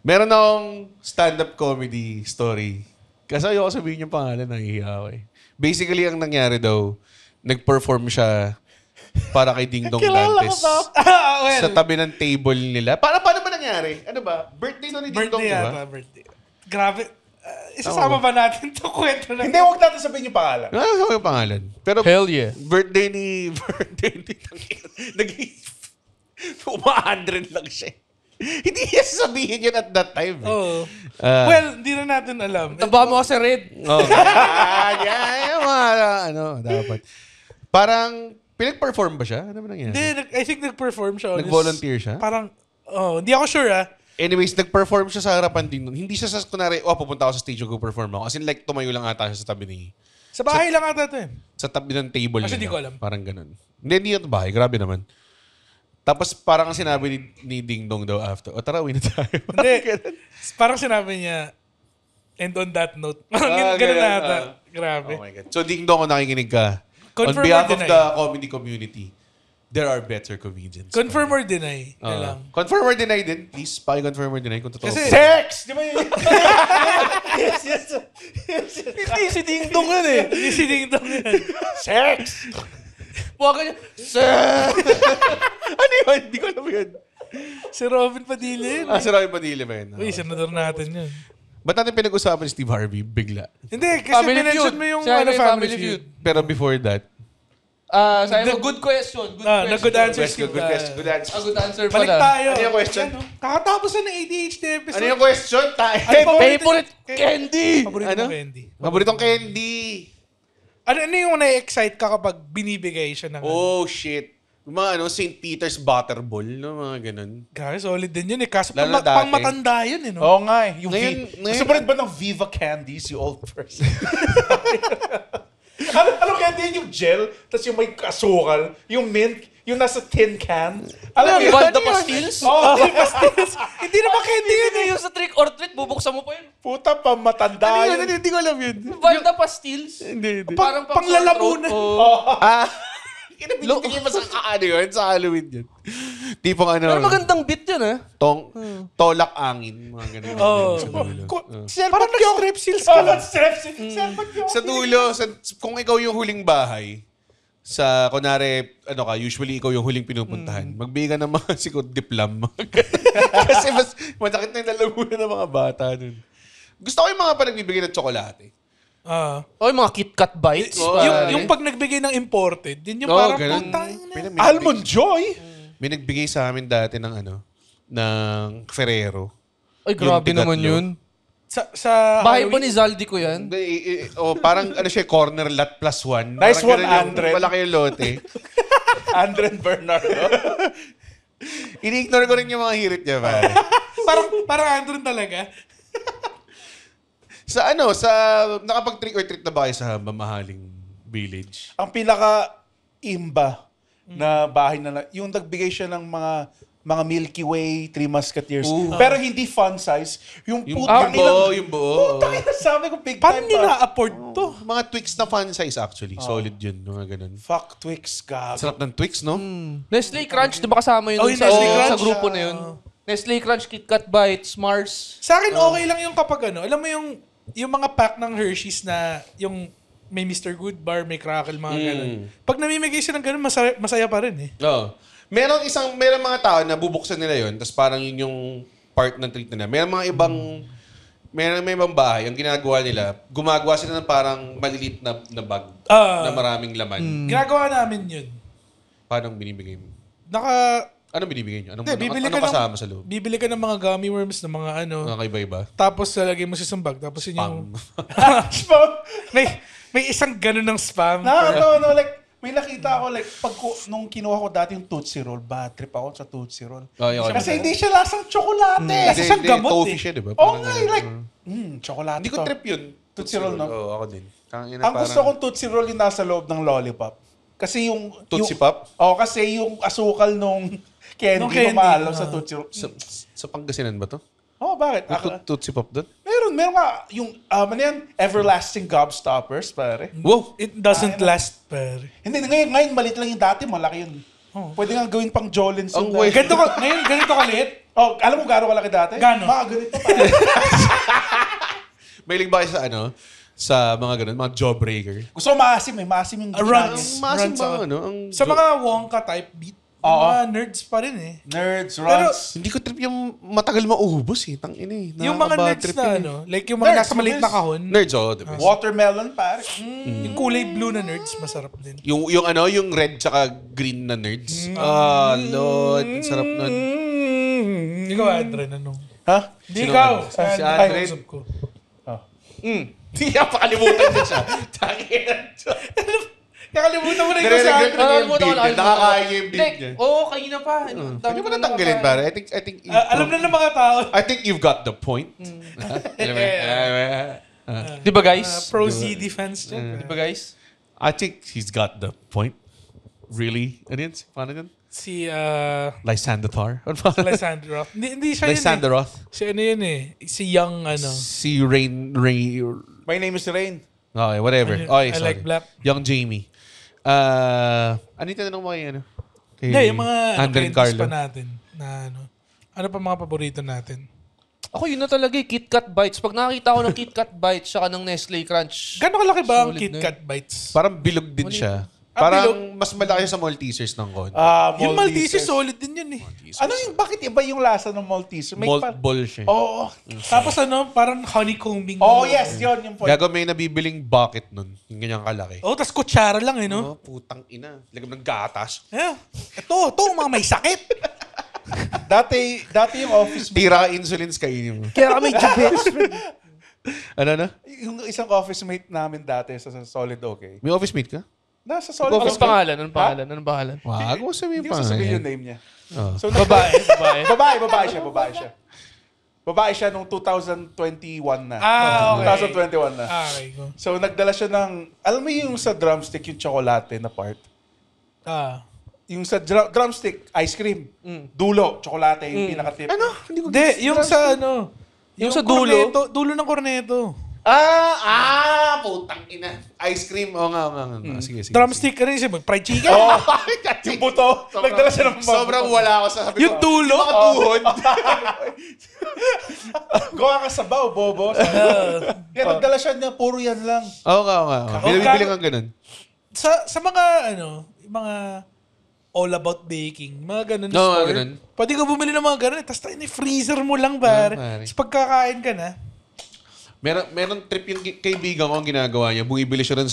Meron akong stand-up comedy story. Kasi ayoko sabihin yung pangalan, nahihiya ako eh. Basically, ang nangyari daw, nag-perform siya para kay Ding Dong Dantes. Sa tabi ng table nila. Paano ba nangyari? Ano ba? Birthday na ni Ding Dong, Birthday di ba? yata, birthday. Grabe. Isasama ba natin to kwento na? Hindi, huwag natin sabihin yung pangalan. Ano yung pangalan? Pero Hell yeah. birthday ni naging 100 lang siya. Hindi niya sabihin yun at that time. Eh. Oo. Well, hindi na natin alam. Taba mo kasi Red. Dapat. Parang, pinag-perform ba siya? Ano ba nangyari? Hindi, I think nag-perform siya. Nag-volunteer siya? Parang, hindi ako sure Anyways, nag-perform siya sa harapan din nun. Hindi siya sa, kunwari, pupunta ako sa stage, go-perform ako. As in, like, tumayo lang ata siya sa tabi ni... Sa bahay lang ata ito eh. Sa tabi ng table Kasi nila. di ko alam. Parang ganun. Hindi ito bahay. Grabe naman. Tapos parang ang sinabi ni Ding Dong daw after, tara, uwi na tayo. Hindi. Parang sinabi niya, and on that note. Parang ganun na ata. Grabe. Oh my God. So Ding Dong, kung nakikinig ka, Confirm on behalf or of deny? the comedy community, there are better comedians. Confirm or deny? Na lang. Confirm or deny din. Please, paki-confirm or deny kung totoo. Kasi- Sex! Di ba yun? Hindi, si Ding Dong yun eh. Hindi si Ding Dong yan. Sex! Huwag ka niya. Ano yun? Hindi ko alam yun. Si Robin Padilla yun. Si Roy Padilla ba yun? Uy, senador natin yun. Ba't natin pinag-usapan si Steve Harvey bigla? Hindi, kasi Family minention Feud. mo yung Siya yung Family Family Feud. Pero before that, Sabi mo, good question. Good question. good answer. good answer. Good answer Balik pala. tayo. Ano yung question? Yan, kakatapos na ng ADHD episode. Ano yung question? Favorite candy! Paborito Ano? mo candy. Paboritong candy. Ano yung na-excite ka kapag binibigay siya ng... Oh, shit. Yung mga St. Peter's Butterball, no? Mga ganun. Grabe, solid din yun eh. Kaso Lalo na dati. pang matanda yun eh, no? Oo nga eh. Yung Ngayon- Gusto mo rin ba ng Viva Candies, you old person? Ano kaya din yung gel, tapos yung may asukal, yung mint, yung nasa tin can. Alam mo yun? Valda Pastilles? Oo, Hindi naman candy yun. Hindi yung sa trick or treat, bubuksan mo pa yun. puta pa matanda yun. Hindi ko alam yun. Valda Pastilles? Hindi. Parang Panglalamunan. Binibigay mo sa yun? Sa Halloween yun. Tipong ano. Pero magandang beat yun, ha? Tolak angin. Mga ganun. Sa dulo. Parang nag-strepsils Oh, ka lang. Sa dulo, kung ikaw yung huling bahay, sa, kunwari, usually ikaw yung huling pinupuntahan, magbigay ka ng mga sikod diplam. Kasi mas masakit na yung lalamunan ng mga bata nun. Gusto ko yung mga panagbibigay ng tsokolate. O yung mga KitKat bites. Yung pag nagbigay ng imported, din yung parang ganun. putang na. Almond Joy? May nagbigay sa amin dati ng ng Ferrero. Ay, grabe Yung naman tigatlo. yun. Sa Bahay pa Halloween, ni Zaldi ko yan. Parang corner lot plus one. Nice Parang one, ganun Andre. Yung malaki yung lote. Andren Bernardo. Ini-ignore ko rin yung mga hirit niya, pare. parang Andron talaga. sa nakapag-trick or treat na ba kayo sa mamahaling village? Ang pinaka-imba na bahay yung nagbigay siya ng mga Milky Way, Three Musketeers. Pero hindi fun size. Yung putang Yung buo. Putang ina, sabi ko big Paano time nyo pa. na-afford to? Mga Twix na fun size actually. Solid yun. Mga ganun. Fuck Twix, gago. Sarap ng Twix, no? Nestle Crunch, di ba kasama yun yung sa, Nestle sa Crunch? grupo na yun? Nestle Crunch, KitKat Bites, Mars. Sa akin, okay lang yung kapag alam mo yung mga pack ng Hershey's na yung may Mr. Goodbar, may Crackle, mga ganun. Pag namimigay siya ng ganun, masaya pa rin eh. Oo. Meron mga tao na bubuksan nila yon, tapos parang yun yung part ng treat nila. May ibang bahay, ang ginagawa nila, gumagawa sila ng parang maliliit na bag na maraming laman. Ginagawa namin yun. Paano binibigay mo? Anong binibigay nyo? Anong kasama sa loob? Bibili ka ng mga gummy worms, ng mga Mga kaiba-iba? tapos lalagay mo sa isang bag, tapos yun yung... Spam. may isang ganun ng spam. Nakakatawa, no? Like, may nakita ako, like, nung kinuha ko dati yung Tootsie Roll, bad trip ako sa Tootsie Roll. Kasi hindi siya lasang tsokolate. Kasi siyang gamot toffee eh. siya, di ba? Oo nga, like, tsokolate Hindi ko to. trip yun. Tootsie Roll, no? Oo, ako din. Ang gusto kong Tootsie Roll yung nasa loob ng lollipop. Kasi yung... Tootsie Pop? Oo, kasi yung asukal nung Nung candy, candy, mahalo sa Tootsie Roll. Sa Pangasinan ba to? Oo, bakit? Tootsie Pop doon? Meron nga yung, ano yan, everlasting gobstoppers, pare. Wow! It doesn't last, pare. Hindi, ngayon malit lang yung dati, malaki yun. Pwede nga gawin pang Jolens Ang yun. way. Ngayon, ganito kaliit. Oh, alam mo gaano kalaki dati? Gaano? Mga ganito pa. Mahilig ba kayo sa mga ganun, mga jawbreaker? Gusto ko maasim eh. Maasim yung Runs. Masim Runs ba, ako. ang Sa mga Wonka type beat, mga nerds pa rin eh. Nerds, Pero, runs. Hindi ko trip yung matagal maubos eh. Tangina eh. yung mga Nakaka-bad nerds trip na yun eh. like yung mga Nerds, nasa maliit na mabilis. kahon, Nerds, diba? Watermelon, pare. yung kulay blue na nerds, masarap din. Yung red tsaka green na nerds. Lord. Ang sarap nun. Ikaw, Andre, anong? Ha? Hindi Sino ikaw. ano? Sa Si Andre. kausap ko. Hindi niya pakalimutan din siya. Tangina. Nakalimutan mo na ikaw sa Nare-regret Andre. ko yung beat niya. Nakakain niya yung beat Hindi, niya. oo, kanina pa. Pwede mo natanggalin, pare. I think Alam na ng mga tao. I think you've got the point. Di ba guys? Pro CD fans dyan. Di ba guys? I think he's got the point. Really? Ano yun? Paano yun? Si Lysander Thar? Ano pa? Lysander Roth. Hindi siya yun Lysander eh. Roth? Si ano yun eh. Si Young ano. Si Rain... My name is Rain. Okay, whatever. Okay, I sorry. like black. Young Jamie. Ano yung tanong mo kay ano? Kay Hindi, yung mga Andren candies Carlo. pa natin. Na ano. Ano pa mga paborito natin? Ako yun na talaga eh, KitKat Bites. Pag nakakita ko ng KitKat Bites saka ng Nestle Crunch. Gano'ng kalaki ba ang Solid Kit na Kat Bites? Parang bilog din siya. Ah, Parang mas malaki sa Maltesers ng kon. Yung Maltese, solid din yun eh. Ano yung, bakit iba yung lasa ng Maltese? May Malt ball siya. Oo. Tapos ano, parang honeycombing. Oh, yes, yun yung point. Gago may nabibiling bucket nun. Yung ganyang kalaki. Oh, tas kutsara lang eh, no? Oh, putang ina. Lagam ng gatas. Ito, mga may sakit. Dati yung office mate, Tira ka insulin kainin mo. Kaya kami jabets. Ano? yung isang office mate namin dati sa Solid OK. May office mate ka? Nasa Solid Anong OK. pangalan? Anong pangalan? Wag mo sabihin Hindi ko pa. sasabihin yung name niya. Oh. So, Babae. babae siya. Babae siya nung 2021 na. Okay. 2021 na. Okay. So, nagdala siya ng, alam mo yung sa drumstick, yung tsokolate na part? Yung sa drumstick, ice cream. Dulo, tsokolate, yung pinaka-tip. Ano? Hindi ko Hindi, yung sa ano. Yung sa dulo? Dulo ng korneto. Putang ina. Ice cream. Oo nga. Sige. Drumstick, ano yung sabi? Fried chicken? Yung buto, nagdala siya ng Sobrang wala ako sa sabi ko. Yung dulo? Mga tuhod. Gawa ka sabaw, bobo. Kaya nagdala siya na puro yan lang. Oo nga. Bili nga ganun. Sa mga, mga all about baking, mga ganun store. Ganun. Pwede ka bumili ng mga ganun, tapos freezer mo lang, pare. pare. Tapos pagkakain ka na. Meron trip yung kaibigan ko ang ginagawa niya. Bumibili siya rin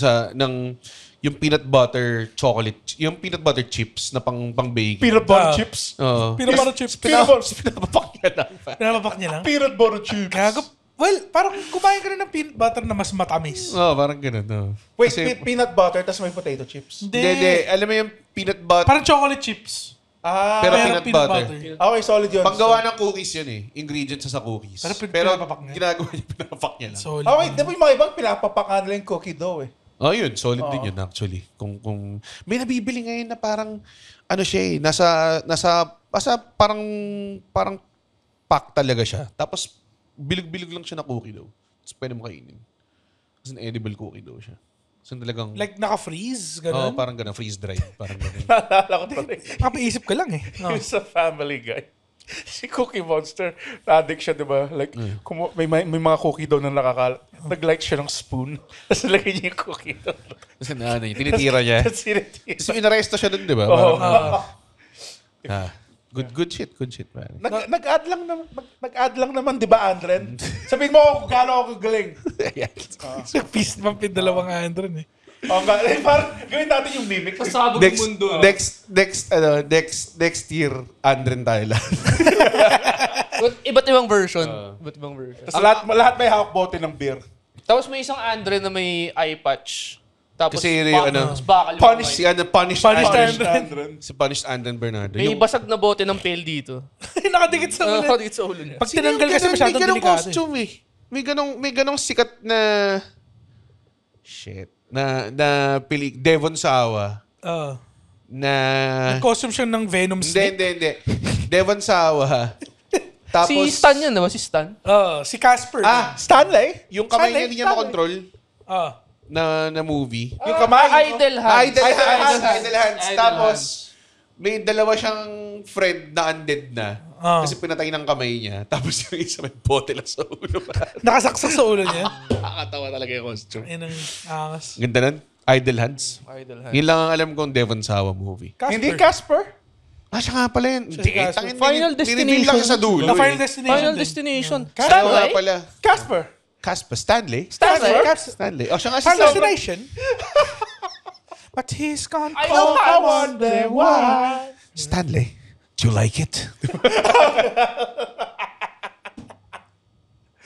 yung peanut butter chocolate, yung peanut butter chips na pang baking. Peanut butter chips. Oo. Peanut butter chips. Pinapapak niya lang. Pinapapak niya lang. Peanut butter chips. Gago. Well, parang kumain ka na ng peanut butter na mas matamis. Oo, parang ganun. Wait, peanut butter, tas may potato chips. Hindi. Alam mo yung peanut butter. Parang chocolate chips. Pero peanut butter. Okay, solid yun. Panggawa ng cookies yun eh. Ingredients sa cookies. Pero pinapapak niya. Ginagawa niya, pinapapak niya lang. Solid. Okay, di ba yung mga ibang pinapapakan nila yung cookie dough eh. Yun. Solid din yun actually. Kung may nabibili ngayon na parang ano siya eh, nasa parang pack talaga siya. Tapos bilog-bilog lang siya na cookie dough. Tapos pwede mo kainin. Kasi edible cookie dough siya. So talagang Like naka-freeze, gano'n? parang ganun, freeze dry, parang ganun. Naalala ko tuloy. Nakapaisip ka lang eh. Yung sa Family Guy. Si Cookie Monster, na-addict siya, di ba? Like, may mga cookie daw na nakakalat. Nag-light siya ng spoon. Tapos lagay niya yung cookie daw. Kasi tinitira niya. Tapos sinitira. So inaresto siya dun, di ba? Oo. Good shit, man. Nag-add lang naman, di ba, Andren? Sabihin mo kung gaano ako galing. Fist bump yung dalawang Andron eh. Parang gawin natin yung mimic. Pasabog yung mundo. Next year, Andren tayo lang. Iba't ibang version. Tapos lahat may hawak bote ng beer. Tapos may isang Andre na may eye patch. Tapos Kasi yung tapos bakal yung Punished Andren. Si Punished Andren Bernardo. May basag na bote ng pail dito. Nakadikit sa ulo. Nakadikit sa ulo niya. Pag tinanggal kasi masyadong may ganong delikado. costume eh. May ganong sikat na Devon Sawa na Costume siya ng Venom snake. Hindi. Devon Sawa. Tapos Si Stan yan, diba? Si Stan. Si Casper. Stanley? yung kamay niya Stanley, hindi niya makontrol na movie. Yung kamay. Idle Hands. Idle Hands. Tapos, may dalawa siyang friend na undead na. Kasi pinatay ng kamay niya. Tapos yung isa may bote lang sa ulo. Nakasaksak sa ulo niya. Nakakatawa talaga yung costume. Yan ang angas. Ganda nun. Idle Hands. Idle Hands. Yun lang ang alam kong Devon Sawa movie. Hindi Casper? Siya nga pala yun. Casper. Final Destination. lang siya sa dulo. Na Final Destination. Final din. Destination. Kaya nga pala. Casper. Stanley? Stanley. Siya nga si Final Stanley. Destination. But he's gone. I know I wonder why. Stanley, do you like it?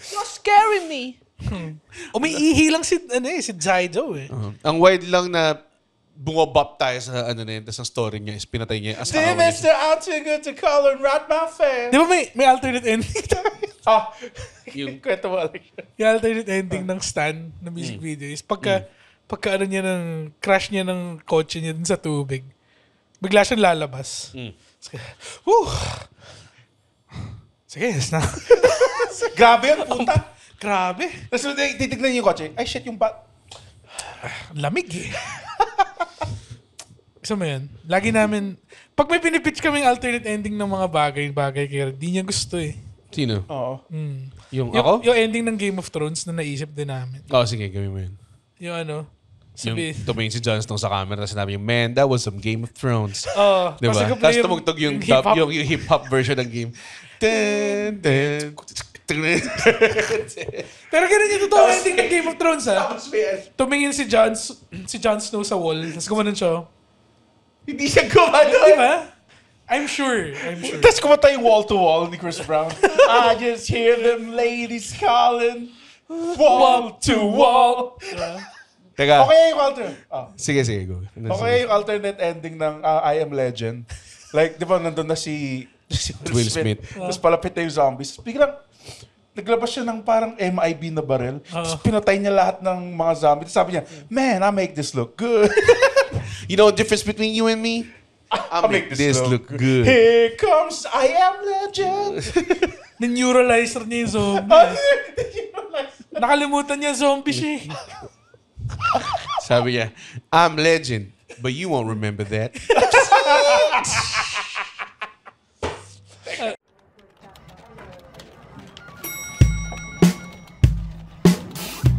You're scaring me. Umiihi lang si Zydo eh. Ang wild lang na bumabop tayo sa tapos ang story niya is pinatay niya yung asawa Dear niya. Mr. I'm too good to call and rat my fan. Di ba may alternate ending tayo? Yung kwento mo lang siya. Yung alternate ending ng Stan na music video is pagka ano niya ng crash niya ng kotse niya dun sa tubig. Bigla siyang lalabas. Sige, sige, yes na. Grabe yan, puta. Grabe. Tapos titignan niyo yung kotse. Ay, shit, yung bat. Lamig eh. Gusto mo yan? Lagi namin, pag may pinipitch kaming alternate ending ng mga bagay kaya di niya gusto eh. Sino? Oo. Yung ako? Yung ending ng Game of Thrones na naisip din namin. Sige, gawin mo yun. Yung ano, Yung tumingin si Jon Snow sa camera tapos sinabi yung, man, that was some Game of Thrones. diba? Tapos tumugtog yung hip-hop version ng game. Dun, dun. Pero ganun yung totoo ending ng Game of Thrones ha. Tumingin si Jon Snow sa wall, tapos gumanon siya. Hindi siya gumano. Diba? I'm sure. Tapos kumata yung wall-to-wall ni Chris Brown. I just hear them ladies calling. Wall-to-wall. Teka. Okay yung alternate. Sige, go. Okay yung alternate ending ng I Am Legend. Like, di ba nandun na si Will Smith. Tapos palapit na yung zombies. Biglang, naglabas siya ng parang MIB na barrel. Tapos pinatay niya lahat ng mga zombie. Tapos sabi niya, man, I make this look good. You know the difference between you and me? I make this look good. Here comes I Am Legend. Neuralizer niya yung zombie. Nakalimutan niya zombie siya. Sabi niya, I'm legend, but you won't remember that.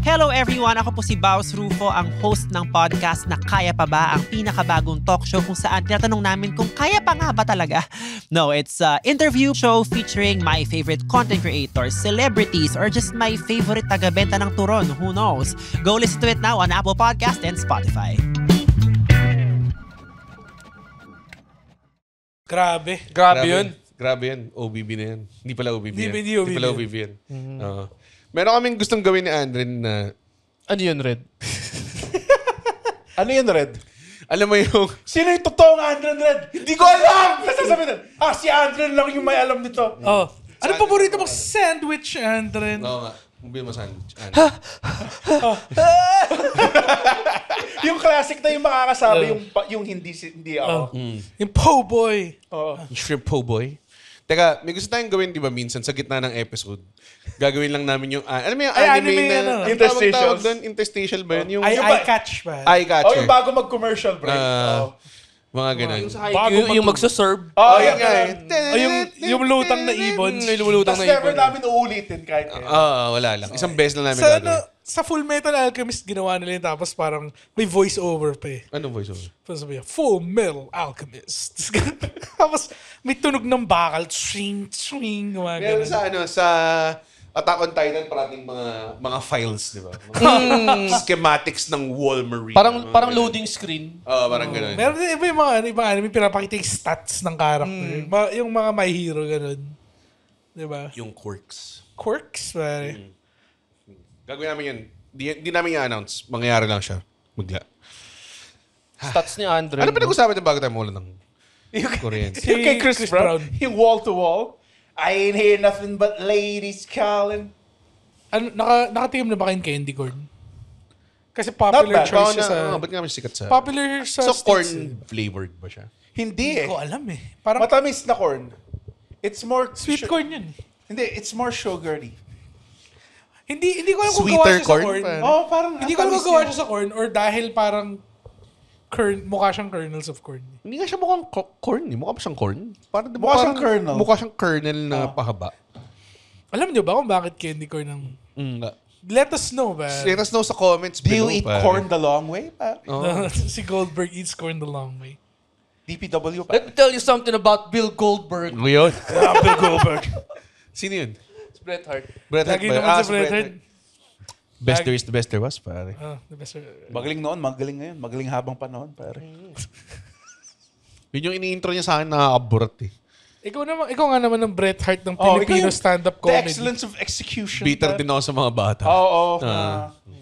Hello everyone! Ako po si Baus Rufo, ang host ng podcast na Kaya Pa Ba? Ang pinakabagong talk show kung saan tinatanong namin kung kaya pa nga ba talaga. No, it's an interview show featuring my favorite content creators, celebrities, or just my favorite taga-benta ng turon. Who knows? Go listen to it now on Apple Podcast and Spotify. Grabe. Grabe yun. Grabe yan. OBB na yan. Hindi pala OBB yan. Hindi OBB pala yan. OBB yan. Meron kaming gustong gawin ni Andren na... Ano yun, Red? Ano yun, Red? Alam mo yung... Sino yung totoong Andren, Red? Hindi ko alam! Nasasabi na, si Andren lang yung may alam nito. Oh. Ano paborito mo sandwich, Andren? Oo nga. Mabili mo sandwich. Yung classic na yung makakasabi, yung hindi ako. Yung po' boy. Yung shrimp po' boy. Teka, may gusto tayong gawin, di ba, minsan sa gitna ng episode. Gagawin lang namin yung... alam mo yung anime na... ano? Interstitials. Interstitial ba yun? Yung Eye catch ba? eye catcher. yung bago mag-commercial break. Mga ganun. Yung sa Haikyuu, yung magsaserve. Yun nga eh. Yung lutang na ibon. Yung lumulutang Tapos na never ibon. namin uulitin kahit kaya. Wala lang. Isang beses lang namin Sa, gagawin. sa Full Metal Alchemist, ginawa nila yun, tapos parang may voice over pa eh. Anong voice over? Tapos sabi niya, Full Metal Alchemist. Tapos may tunog ng bakal. Swing, swing. Meron sa Attack on Titan, parating mga files, di ba? Mga schematics ng Walmarine. Parang loading screen. Parang ganun. Meron din iba yung mga anime, pinapakita yung stats ng character. Yung mga My Hero, ganun. Di ba? Yung quirks. Quirks, pare. Gagawin namin yun. Di namin i-announce. Mangyayari lang siya. Magla. Stats ni Andre. Ano pinag-usapan din bago tayo mula ng kuryente? Yung kay Chris Chris Brown, Brown. yung wall-to-wall. I ain't hear nothing but ladies calling. Ano, nakatingin na ba kayong candy corn? Kasi popular Not bad. choice siya sa... Ba't nga may sikat sa... Popular sa So, States, corn flavored ba siya? Hindi Hindi ko alam eh. Parang Matamis na corn. It's more... sweet corn yun. Hindi, it's more sugary. Hindi ko alam kung Sweeter gawa siya corn? sa corn. Parang- Parang... Hindi ko alam kung gawa siya sa corn or dahil parang mukha siyang kernels of corn. Hindi nga siya mukhang corn eh. Mukha ba siyang corn? Parang, di ba, Mukha siyang parang kernel. Mukha siyang kernel na pahaba. Alam niyo ba kung bakit candy corn ang... Let us know ba? Let us know sa comments Do you below, eat pare. corn the long way? Si Goldberg eats corn the long way. DPW pa. Let me tell you something about Bill Goldberg. Ngayon. Bill Goldberg. Sino yun? It's Bret Hart. Bret Hart Lagi ba? naman sa Si Bret Bret Hart. Best there is the best there was, pare. The best. Magaling noon, magaling ngayon. Magaling habang panahon, pare. Yun yung ini-intro niya sa akin, nakakaburat eh. Ikaw nga naman ng Bret Hart ng Filipino stand-up The comedy. excellence of execution. Bitter din ako sa mga bata. Oo.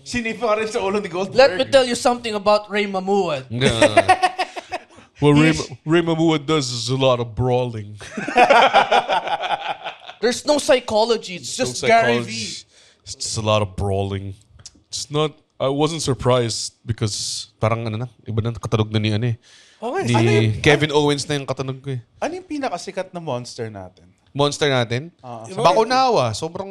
Sinipa ka rin sa ulo ni Goldberg. Let me tell you something about Ray Mamuad. What Ray Mamua does is a lot of brawling. There's no psychology. It's just Gary V. It's just a lot of brawling. It's not... I wasn't surprised because parang ano na, iba na katanog na ni ano eh. Okay. Kevin Owens na yung katanog ko eh. Ano yung pinakasikat na monster natin? Monster natin? Bakunawa. Sobrang...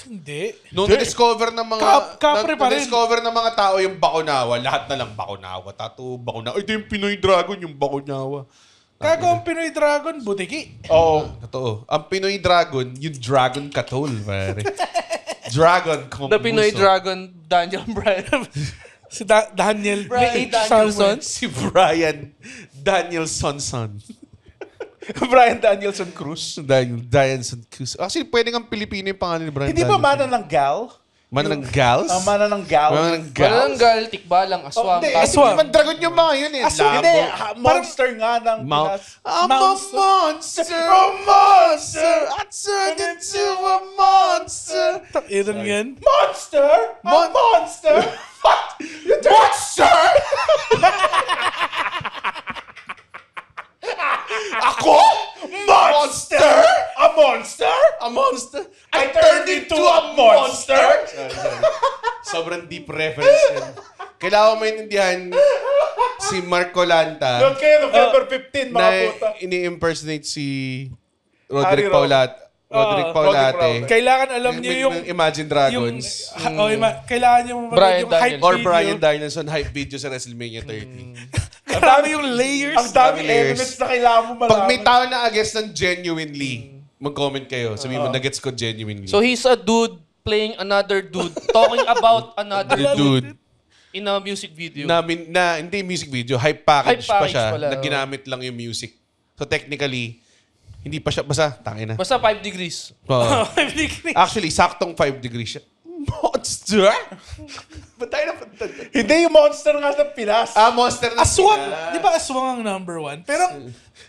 Hindi. Nung na-discover ng mga... Kapre pa rin. Na-discover ng mga tao yung Bakunawa, lahat na lang Bakunawa. Tattoo, Bakunawa. Ito yung Pinoy Dragon, yung Bakunawa. Kago ang Pinoy Dragon, butiki. Oo. Totoo. Ang Pinoy Dragon, yung Dragon Katol, pare. Dragon Kumambuso. The Pinoy Dragon, Daniel Bryan. Si Daniel. Brian H. Danielson. Si Brian Danielson son. Brian Danielson Cruz. Danielson Cruz. Actually, pwede kang Pilipino yung pangalan ni Brian Hindi ba Danielson. mana ng gal? Mana ng gals? Mana ng gal. Mana ng gals? Mananggal, tikbalang, aswang. hindi. Aswang. Hindi man dragon yung mga yun eh. Hindi, monster nga ng Mount. Pinas. I'm a monster, a monster. I turned into a monster. Iron yan. Monster? A monster? What? Monster? Ako? Monster? A monster? A monster? I turned into kailangan maintindihan si Mark Colanta Doon kayo, November 15, mga na puta. ini-impersonate si Harry Roderick Paulate. Kailangan alam niyo yung... Imagine Dragons. Kailangan niyo Brian yung hype or video. Brian Danielson hype video sa WrestleMania 30. Ang dami yung layers. Ang dami layers. elements na kailangan mo malaman. Pag may tao na against ng genuinely, mag-comment kayo. Sabihin mo, nagets ko genuinely. So he's a dude playing another dude, talking about another dude in a music video. Hindi music video, hype package Hype pa package siya pala, na ginamit lang yung music. So technically, hindi pa siya, tangin na. Basta 5 degrees. Actually, saktong 5 degrees siya. Monster? Ba't tayo napunta doon? Hindi, yung monster nga sa Pinas. Monster na Aswang. Di ba aswang ang number 1? Pero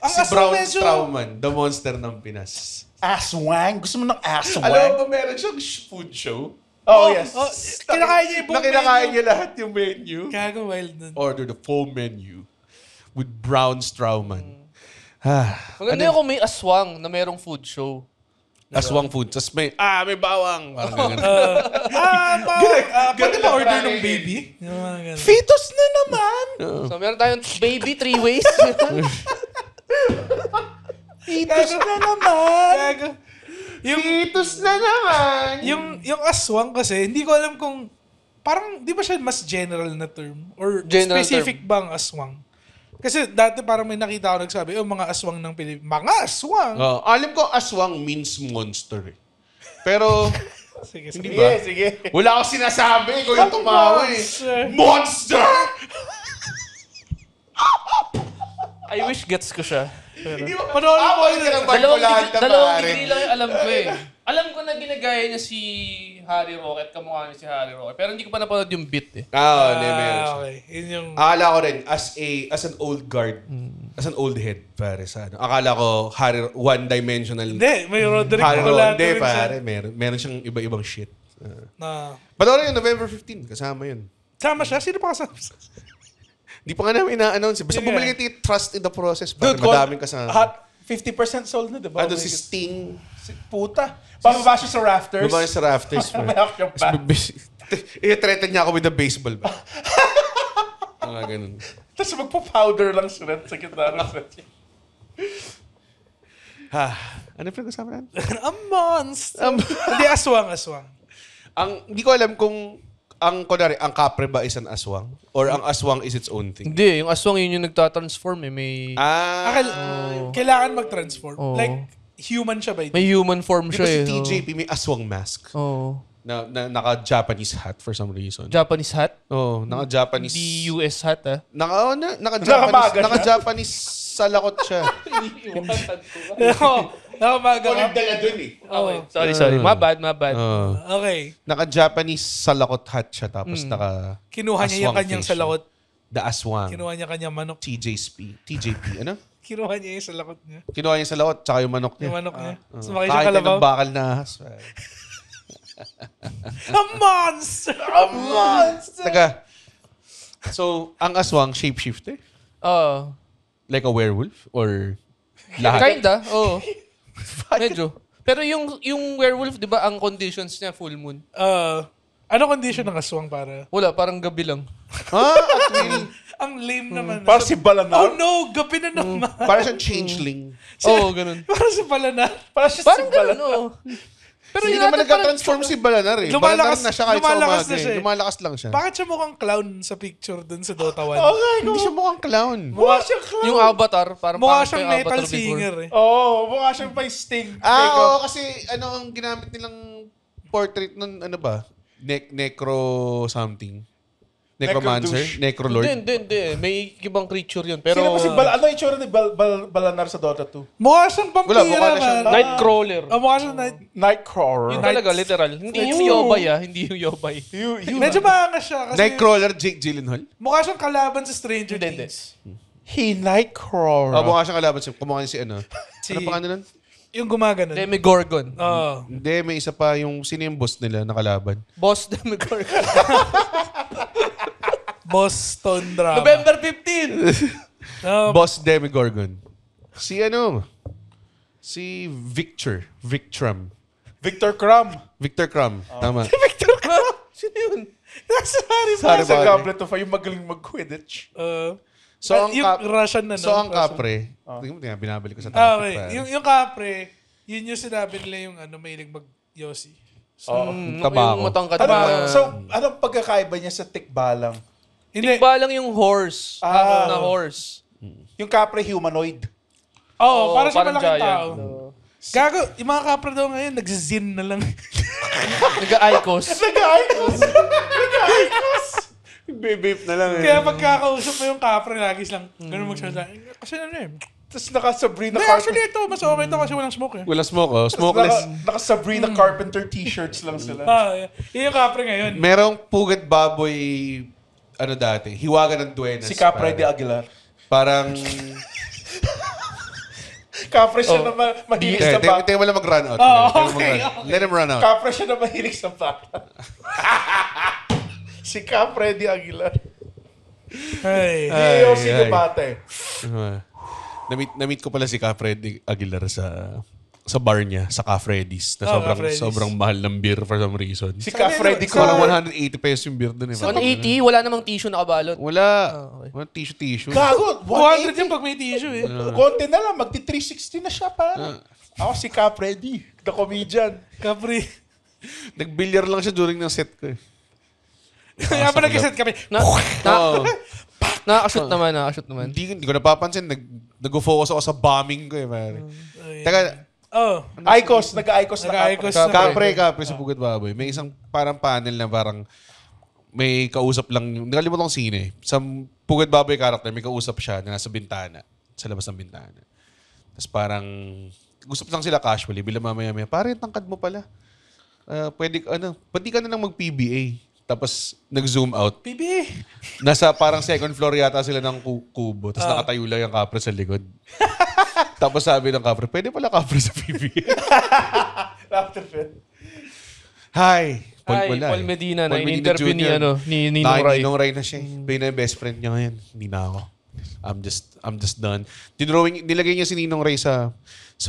ang Si aswang Braun medyo... Strowman, the monster ng Pinas. Aswang? Gusto mo ng aswang? Alam mo ba meron siyang food show? Oh, yes. Kinakain niya yung buong Nakinakain menu. niya lahat yung menu. Gago wild nun. Order the full menu with Braun Strowman. Maganda yung kung may aswang na merong food show. Aswang food. Tapos may bawang. Parang ganun. Pwede ba order ng baby? Yung mga ganun. Fetus na naman! So meron tayong baby 3 ways. Fetus na naman! Gago. Fetus na naman! Yung aswang kasi, hindi ko alam kung parang, di ba siya mas general na term? Or General specific bang aswang? Kasi dati parang may nakita ako nagsabi, mga aswang ng Pilipinas. Mga aswang! Alam ko aswang means monster eh. Pero, Sige, hindi sige. ba? Sige. Wala akong sinasabi. Ikaw yung tumawa eh. Monster! I wish gets ko siya. Hindi mo. Panoorin mo Awal ka ng Dalawang Barcolanta, degree lang yung alam ko eh. Alam ko na ginagaya niya si Harry Roque at kamukha niya si Harry Roque. Pero hindi ko pa napanood yung bit eh. Hindi, meron siya. Okay. Yun yung... Akala ko rin, as an old guard, as an old head, pare, sa ano. Akala ko, one-dimensional. Hindi, may Roderick Harry Paulate Hindi, rin siya. pare. Meron siyang iba-ibang shit. Na... Panoorin yung November 15, kasama yun. Sama siya? Sino pa kasama? Hindi pa nga namin na-announce. Basta Sige. bumili ka trust in the process. Pare, Dude, madaming kasama. hot 50% sold na, diba? Si Sting. Puta. Pababa siya sa rafters. Bumali sa rafters. May action pa. I-threaten niya ako with the baseball ba? Mga ganun. Tapos magpa-powder lang siya sa gitna ng set. Ano yung pinag-usapan natin? A monster! Hindi, aswang. Hindi ko alam kung kunwari, ang kapre ba is an aswang? Or ang aswang is its own thing? Hindi, yung aswang yun yung nagtatransform eh. May Kailangan mag-transform. Oo. Like, human siya ba? may human form Di siya ba si eh. TJP may aswang mask? Oh. Na naka-Japanese hat for some reason. Japanese hat? Naka-Japanese... Hindi US hat ah. Naka-Japanese salakot siya. Nakamaga ka. dala dun eh. Okay. Sorry. My bad. Okay. Naka-Japanese salakot hat siya tapos naka... Kinuha niya yung aswang kanyang face siya. salakot. The aswang. Kinuha niya kanyang manok. TJP. Ano? Kinuha niya yung salakot niya. Kinuha niya sa salakot tsaka yung manok niya. Yung manok niya. Sumakay siya Kahit kalabaw. ng bakal na ahas. A monster! So, ang aswang shapeshifter? Oo. Like a werewolf? Or lahat? Kinda, oo. Medyo. Pero yung werewolf, di ba, ang conditions niya full moon? Ano condition ng aswang para? Wala, parang gabi lang. At will. Ang lame naman. Para si Balanar. Oh no, gabi na naman. Para siyang changeling. Oo, ganun. Para si Balanar. Para siya Parang si Balanar. ganun, oo. Pero Hindi yung naman natin parang- nagka-transform si Balanar eh. Lumalakas- Balanar na siya kahit sa lumalakas umaga na siya eh. eh. Lumalakas lang siya. Bakit siya mukhang clown sa picture dun sa Dota 1? Okay, Hindi siya mukhang clown. Mukha siyang clown. Yung avatar, parang Mukha pangit pa siyang yung metal avatar before. singer eh. Oo, mukha siyang pa Sting. Oo, kasi ano ang ginamit nilang portrait nun, ano ba? Necro something. Necromancer? Necrolord? Hindi. May ibang creature yun. Pero, Sino ba si Ano yung itsura ni Balanar sa Dota 2? Mukha siyang Wala, vampira mukha na siyang- man. Nightcrawler. Mukha siyang Nightcrawler. Yun talaga, literal. Hindi yung yobay Hindi yung yobay. Medyo maangas siya kasi Nightcrawler, Jake Gyllenhaal? mukha siyang kalaban sa Stranger Hindi. Things. He Nightcrawler. Mukha siyang kalaban siya. Kumukha niya si ano. Si- Ano pa nun? Yung gumaganon. Demigorgon. Oo. Hindi, may isa pa yung sino yung boss nila na kalaban. Boss Demigorgon. Boston drama. November 15! Boss Demigorgon. Si ano? Si Victor. Victor Crumb. Victor Crumb. Tama. Sino yun? Nasa Harry Sa Harry Sa Potter. Goblet of Fire, yung magaling mag-Quidditch. So, ang yung Russian na, no? So, ang kapre, binabalik ko sa topic. Okay. Yung kapre, yun yung sinabi nila yung mahilig mag-yosi. Tabako. Yung matangkad Ano, na. so, anong pagkakaiba niya sa tikbalang? Hindi. Tikba lang yung horse. Na horse. Yung kapre humanoid. Oo, para sa parang malaking giant. tao. Gago, yung mga kapre daw ngayon, nagzizin na lang. Nag-aikos. Beep na lang Kaya pagkakausap mo yung kapre, lagi silang ganun magsalita. Kasi Tapos naka-Sabrina Hindi, actually ito, mas okay ito kasi walang smoke eh. Wala smoke, oh. Smokeless. Naka-Sabrina Carpenter t-shirts lang sila. Yun yung kapre ngayon. Merong pugad baboy, dati, hiwaga ng duenas. Si Capre de Aguilar. Parang, Capre siya na mahilig sa bata. tingnan mo lang mag-run out. Let him run out. Capre siya na mahilig sa bata. Si Capre de Aguilar. Ay. Hindi yung si Gabate. Na-meet ko pala si Freddy Aguilar sa bar niya, sa Freddy's. Na Freddy's. sobrang mahal ng beer for some reason. Si Freddy Parang Cor. 180 pesos yung beer dun eh. 180, wala namang tissue nakabalot. Wala. Walang tissue. Gago, 200 180. yung pag may tissue eh. Konti na lang, magti-360 na siya para. Ako si Freddy, the comedian. Kapre. Nag-billiard lang siya during ng set ko eh. Kaya pa nag-set kami. Nakakashoot naman. Hindi ko napapansin. Nag-focus ako sa bombing ko eh. Pare. Teka, Oh. Icos, nag-Icos na Nag-Icos Capre. Kapre sa Pugad Baboy. May isang parang panel na parang may kausap lang. Nakalimutan kong sino eh. Sa Pugad Baboy character, may kausap siya na nasa bintana. Sa labas ng bintana. Tapos parang gusap lang sila casually. Bila mamaya-maya, pare, tangkad mo pala. Pwede ka na lang mag-PBA. Tapos nag-zoom out. PBA. Nasa parang second floor yata sila ng kubo. Tapos nakatayo lang yung kapre sa likod. Tapos sabi ng kapre, pwede pala kapre sa PBA. Laughter fit. Hi. Paul Medina na in-interview Jr. ni Ninong Ray. Ninong Ray na siya. Yun na yung best friend niya ngayon. Hindi na ako. I'm just done. Nilagay niya si Ninong Ray sa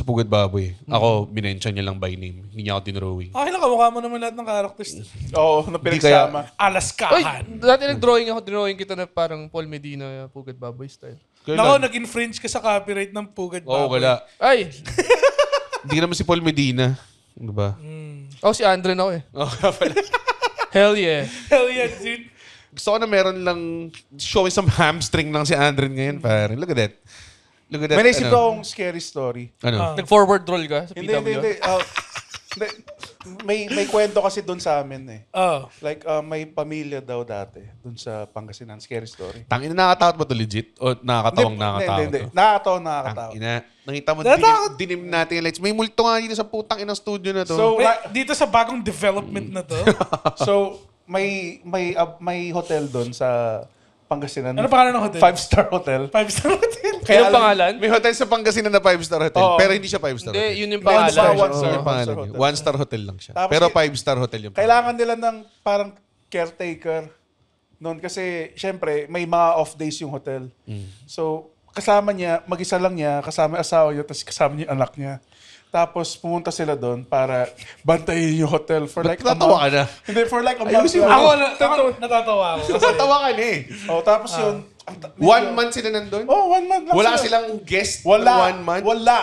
Pugad Baboy. Ako, binensya niya lang by name. Hindi niya ako tinrowing. Okay lang, kamukha mo naman lahat ng characters. Oo, na pinagsama. Oy, Alaskahan. dati drawing kita na parang Paul Medina, Pugad Baboy style. Nako, nag-infringe ka sa copyright ng Pugad Oo, Baboy. wala. Ay! Hindi naman si Paul Medina. Ano ba? Si Andre na ako eh. Oo, pala. Hell yeah. Hell yeah, dude. Gusto ko na meron lang showing some hamstring lang si Andren ngayon. Parang, look at that. Look at that. May naisip akong scary story. Ano? Nag-forward roll ka sa PW? Hindi. May kwento kasi doon sa amin eh. Oh. Like, may pamilya daw dati doon sa Pangasinan. Scary story. Tangina, nakakatakot ba ito legit? O nakakatawang nakakatakot? Hindi. to? Nakakatawa. Tangina. Nakita mo, Natatakot. dinim natin yung lights. May multo nga dito sa putang inang studio na to. So, Dito sa bagong development na to. so may hotel doon sa Pangasinan. Ano pangalan ng hotel? 5-star hotel. 5-star hotel. Anong pangalan? may hotel sa Pangasinan na 5-star hotel. Oo. Pero hindi siya 5-star Hindi, hotel. yun yung One pangalan. star, Oo, one star. yung pangalan One-star niya. hotel. 1-star hotel lang siya. Tapos Pero 5-star hotel yung pangalan. Kailangan nila ng parang caretaker noon kasi syempre may mga off days yung hotel. So kasama niya, mag-isa lang niya, kasama yung asawa niya, tapos kasama niya yung anak niya. Tapos pumunta sila doon para bantayin yung hotel for like a Natawa ka month. na. Hindi, for like a month. Ayusin mo. Ako natatawa ako. Natawa ka na eh. Oh, tapos yun. 1 month sila nandun? Oh, 1 month lang Wala sila. silang guest Wala. 1 month? Wala.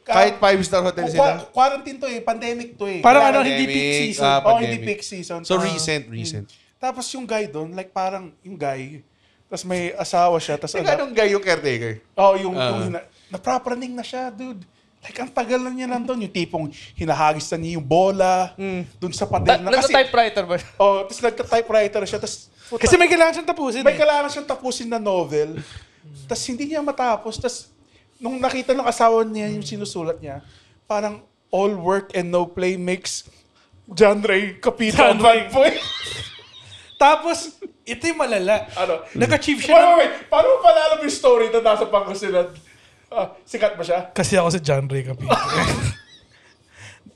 Kahit 5-star hotel sila? Quarantine to eh. Pandemic to eh. Parang Kaya- ano, hindi peak Pandemic, season. ah, Oh, pandemic. hindi peak season. So recent. Tapos yung guy doon, like parang yung guy, tapos may asawa siya, tapos Teka, anong guy yung caretaker? oh, yung naprapraning na siya, dude. Like, ang tagal lang niya nandun. Yung tipong hinahagis na niya yung bola doon sa pader na. Kasi, Nagka-typewriter ba? oh, tapos nagka-typewriter siya. Tapos, Kasi may kailangan siyang tapusin may eh. kailangan siyang tapusin na novel. Tapos hindi niya matapos. Tapos, nung nakita ng asawa niya yung sinusulat niya, parang all work and no play makes John Ray Capito a John bad boy. Tapos, ito yung malala. Ano? Nag-achieve siya. Wait. Paano mo pala alam yung story na nasa Pangasinan? Sikat ba siya? Kasi ako si John Ray Capito.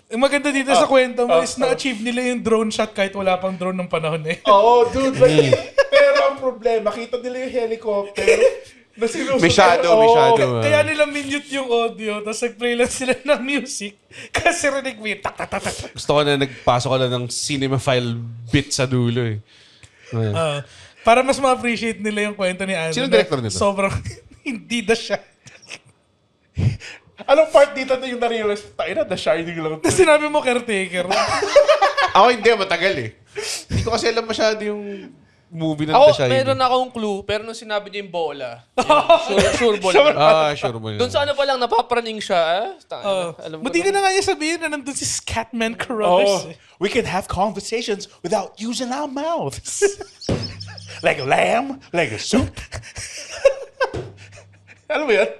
Ang maganda dito sa kwento mo is na-achieve nila yung drone shot kahit wala pang drone ng panahon eh. Oo, dude. Like, pero ang problema, kita nila yung helicopter na sinusunod. May shadow. Kaya nila minute yung audio, tapos nag-play lang sila ng music. Kasi rinig mo yung tak. Gusto ko na nagpasok ko na ng cinemaphile bit sa dulo eh. Para mas ma-appreciate nila yung kwento ni Anson. Sino director nito? Sobrang hindi na siya. Anong part dito na yung nare-realize? Tayo na, The Shining lang. Na sinabi mo caretaker. Ako hindi, matagal eh. Hindi ko kasi alam masyado yung movie ng The Ako, Shining. meron akong clue, pero nung sinabi niya yung bola, sure ball. Sure mo. Doon sa ano pa lang, napapraning siya. Alam ko Buti ka na nga niya sabihin na nandun si Scatman Carruthers. We can have conversations without using our mouths. Like a lamb, like a soup. Alam mo yun?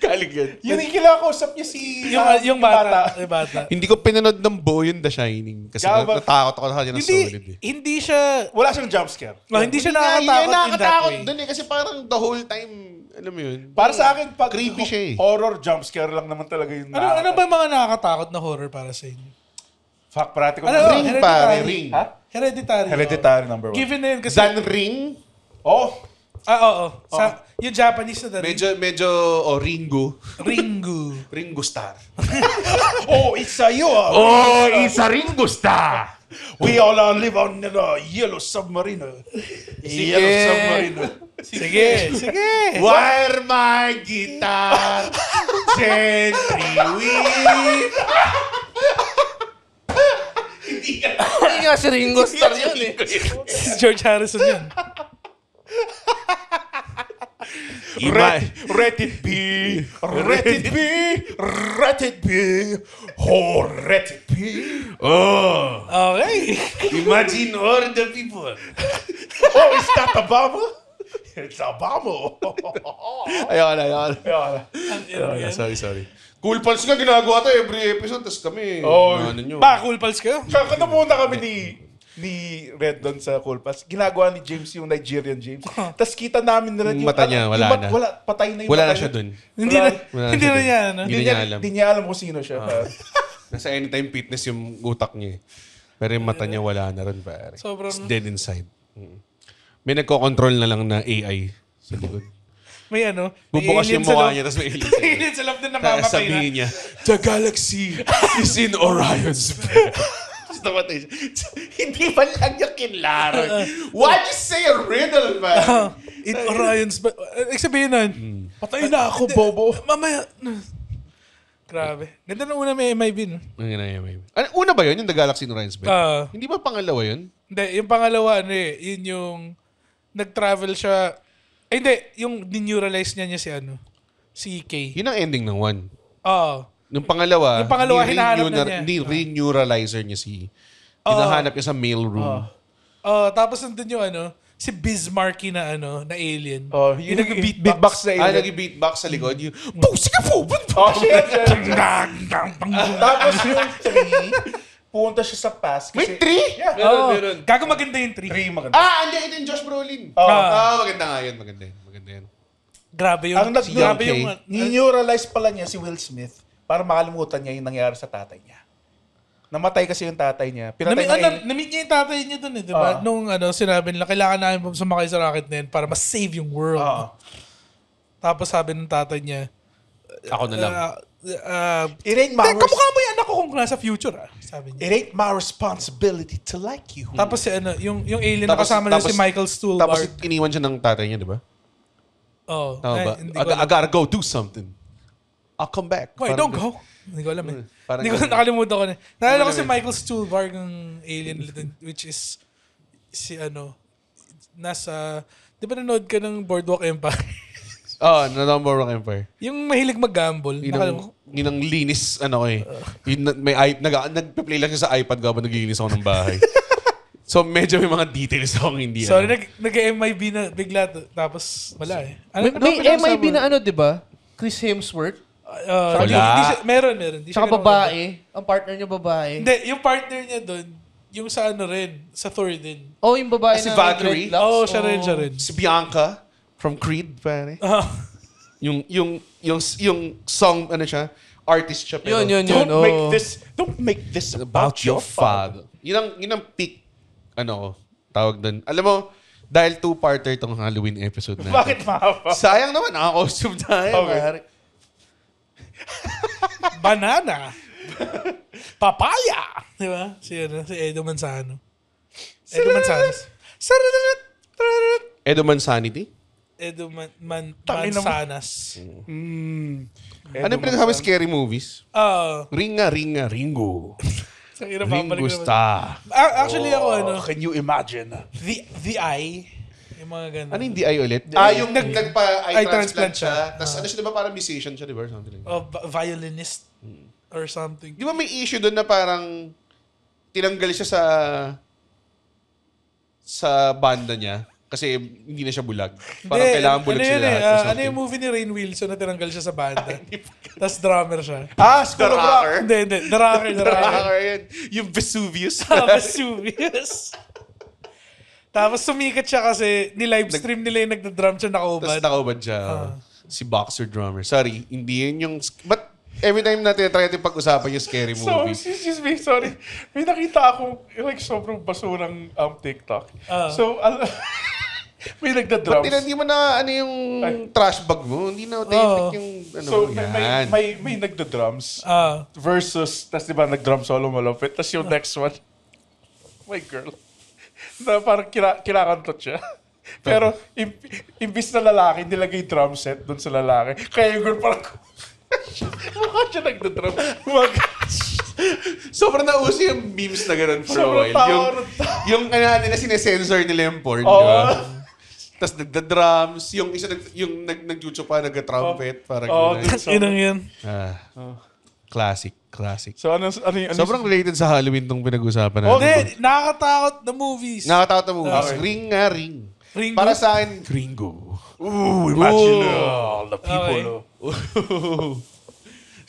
Galing yun. Yun yung kinakausap niya si... Yung bata. Yung bata. Hindi ko pinanood ng buo yung The Shining. Kasi natakot ako sa kanya ng solid eh. Hindi siya... Wala siyang jump scare. Hindi siya Yun nakakatakot yung in that nakakatakot way. dun eh. Kasi parang the whole time, alam mo yun. Para sa akin, pag Creepy siya eh. horror jump scare lang naman talaga yun. Ano ba yung mga nakakatakot na horror para sa inyo? Fuck, parati ko. Ring Hereditary. pare, Ring. Ha? Hereditary. Hereditary number 1. Given na yun kasi... Dan Ring. Oh! Oo. Yung Japanese na Medyo, Ringo. Ringu. Ringo Star. Oh, it's a you! Isa Ringo Star. We all live on the yellow submarine. Yellow submarine. Sige. Wire my guitar. Gently weep. Hindi nga si Ringo Starr yun eh. Si George Harrison yun. Let it be, let it be, let it be, oh, let it be. Oh, Okay. imagine all the people. Oh, is that a bubble? It's a bubble. Ayoko na. Sorry. Cool Pals nga ginagawa to every episode. Tapos kami, ano nyo. Cool Pals kayo? Kaka muna kami ni Red doon sa Cool Pass. Ginagawa ni James yung Nigerian James. Tapos kita namin na Yung mata niya, wala na. Patay na yung Wala mata na siya niya. dun. Hindi na niya, ano? Hindi niya alam. Hindi niya alam kung sino siya. Nasa Anytime Fitness yung utak niya eh. Pero yung mata niya wala na rin pare. Sobrang- It's dead inside. May nagko-control na lang na AI sa likod. May ano? May Bubukas alien yung sa mukha loob. niya, tapos may alien May sa alien sa loob na Kaya namamatay na. sabihin niya, the galaxy is in Orion's belt. Tapos namatay siya. Hindi man lang niya kinlaro. Why'd you say a riddle, man? In Orion's... Sabihin nun, Patay na ako, Bobo. mamaya... Grabe. Ganda na una may MIB, no? Una ba yun, yung The Galaxy in Orion's belt? Hindi ba pangalawa yun? Hindi, yung pangalawa, ano eh, yun yung... Nag-travel siya... hindi, yung dineuralize niya si ano, si Kay. Yun ang ending ng one. Oo. Yung pangalawa, hinahanap na niya. Hindi reneuralizer niya hinahanap niya sa mail room. Tapos nandun yung ano, si Bismarcky na ano, na alien. Yung nag-beatbox na alien. Nag-beatbox sa likod. Yung, Pusika po! Tapos yung 3, pumunta siya sa past. May 3? Yeah. Meron. Gago maganda yung 3. 3 maganda. Andiyan ito yung Josh Brolin. Maganda nga yun. Maganda yun. Grabe yung... Ang grabe yung... ni-neuralize pala niya si Will Smith para makalimutan niya yung nangyari sa tatay niya. Namatay kasi yung tatay niya. Na-meet niya yung tatay niya dun eh, di ba? Nung ano, sinabi nila, kailangan namin sumakay sa rocket na yun para ma-save yung world. Tapos sabi ng tatay niya, Ako na lang. It ain't my kamukha mo yung anak ko kung nasa future, sabi niya. It ain't my responsibility to like you. Tapos si ano, yung alien na kasama nila si Michael Stuhlbarg. Tapos iniwan siya ng tatay niya, di ba? Oh, Tama ba? hindi ko alam. I gotta go do something. I'll come back. Wait, don't go. Hindi ko alam eh. Parang Hindi ko ganun. nakalimutan ko na. Naalala ko si Michael Stuhlbarg ng alien which is si ano, nasa, di ba nanood ka ng Boardwalk Empire? Number Rock Empire. Yung mahilig mag-gamble. Yun ang linis, ano eh. Nagpe-play lang siya sa iPad habang naglilinis ako ng bahay. So medyo may mga details akong hindi. Sorry, nag-MIB na bigla. Tapos wala eh. May MIB na ano, di ba? Chris Hemsworth. Meron. Di Tsaka siya babae. Ang partner niya babae. Hindi, yung partner niya doon, yung sa ano rin, sa Thor din. Oh, yung babae Si na Valkyrie? dreadlocks. Oo, siya rin. Si Bianca from Creed, pare. Yung song, ano siya, artist siya. Pero Yun. Don't make this about your father. Yun ang peak, tawag doon. Alam mo, dahil 2-parter itong Halloween episode natin. Bakit mahaba? Sayang naman, naka-costume tayo. Okay. Pare. Banana. Papaya. Di ba? Si Edo Manzano. Edo Manzanas. Edo Mansanity? Edo Manzanas. Ano yung pinagsasabi scary movies? Ringa, Ringo. Sa hirap Ringo babalik naman. Star. Actually ako Can you imagine? The Eye. Yung mga ganun. Ano yung DI ulit? Yung nagpa-eye transplant siya. Tapos ano siya, di ba parang musician siya, di ba? Something like that. Violinist or something. Di ba may issue doon na parang tinanggal siya sa banda niya kasi hindi na siya bulag. Parang kailangan bulag sila lahat. or Ano something. yung movie ni Rainn Wilson na tinanggal siya sa banda? Tapos drummer siya. School of Rock. Hindi. The Rocker. Yan. Yung Vesuvius. Vesuvius. Tapos sumikat siya kasi ni-livestream nila yung nagda-drum siya Tapos nakaubad. nakaubad siya. Si Boxer Drummer. Sorry, hindi yun yung... But every time natin try natin pag-usapan yung scary movie. Excuse me, sorry. May nakita ako, like, sobrang basurang TikTok. So, may nagda-drums. Ba't hindi mo na ano yung trash bag mo? Hindi na authentic yung ano So, yan. may nagda-drums versus, tas diba nag-drum solo malupit, tas yung next one, my girl, na parang kinakantot siya. Pero, imbis na lalaki, nilagay drum set dun sa lalaki. Kaya yung girl parang, mukha siya nagda-drum. Sobrang nauso yung memes na ganun for a Sobrang while. Yung ano nila, sinesensor nila yung porn, di ba? Tapos nagda-drums, yung isa yung nag-jutsu pa, nag-trumpet, parang gano'n. Inang yan. Classic. So, ano Sobrang related sa Halloween tong pinag-usapan natin. Hindi, nakakatakot na movies. Nakatawa na movies. Ring nga, ring. Ringo? Para sa akin, Gringo. imagine all the people.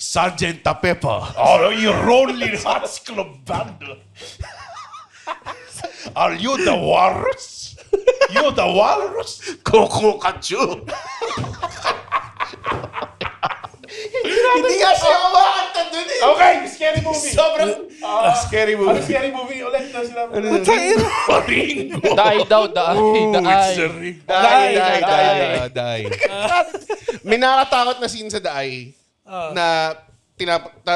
Sergeant Pepper. Oh, you only Hearts Club Band. Are you the walrus? You the walrus? Coco Kachu. Hindi nga siya kumakanta dun eh. Okay, scary movie. Sobrang scary Ano movie. scary movie ulit na sila? Die daw, Die. May nakakatakot na scene sa Die na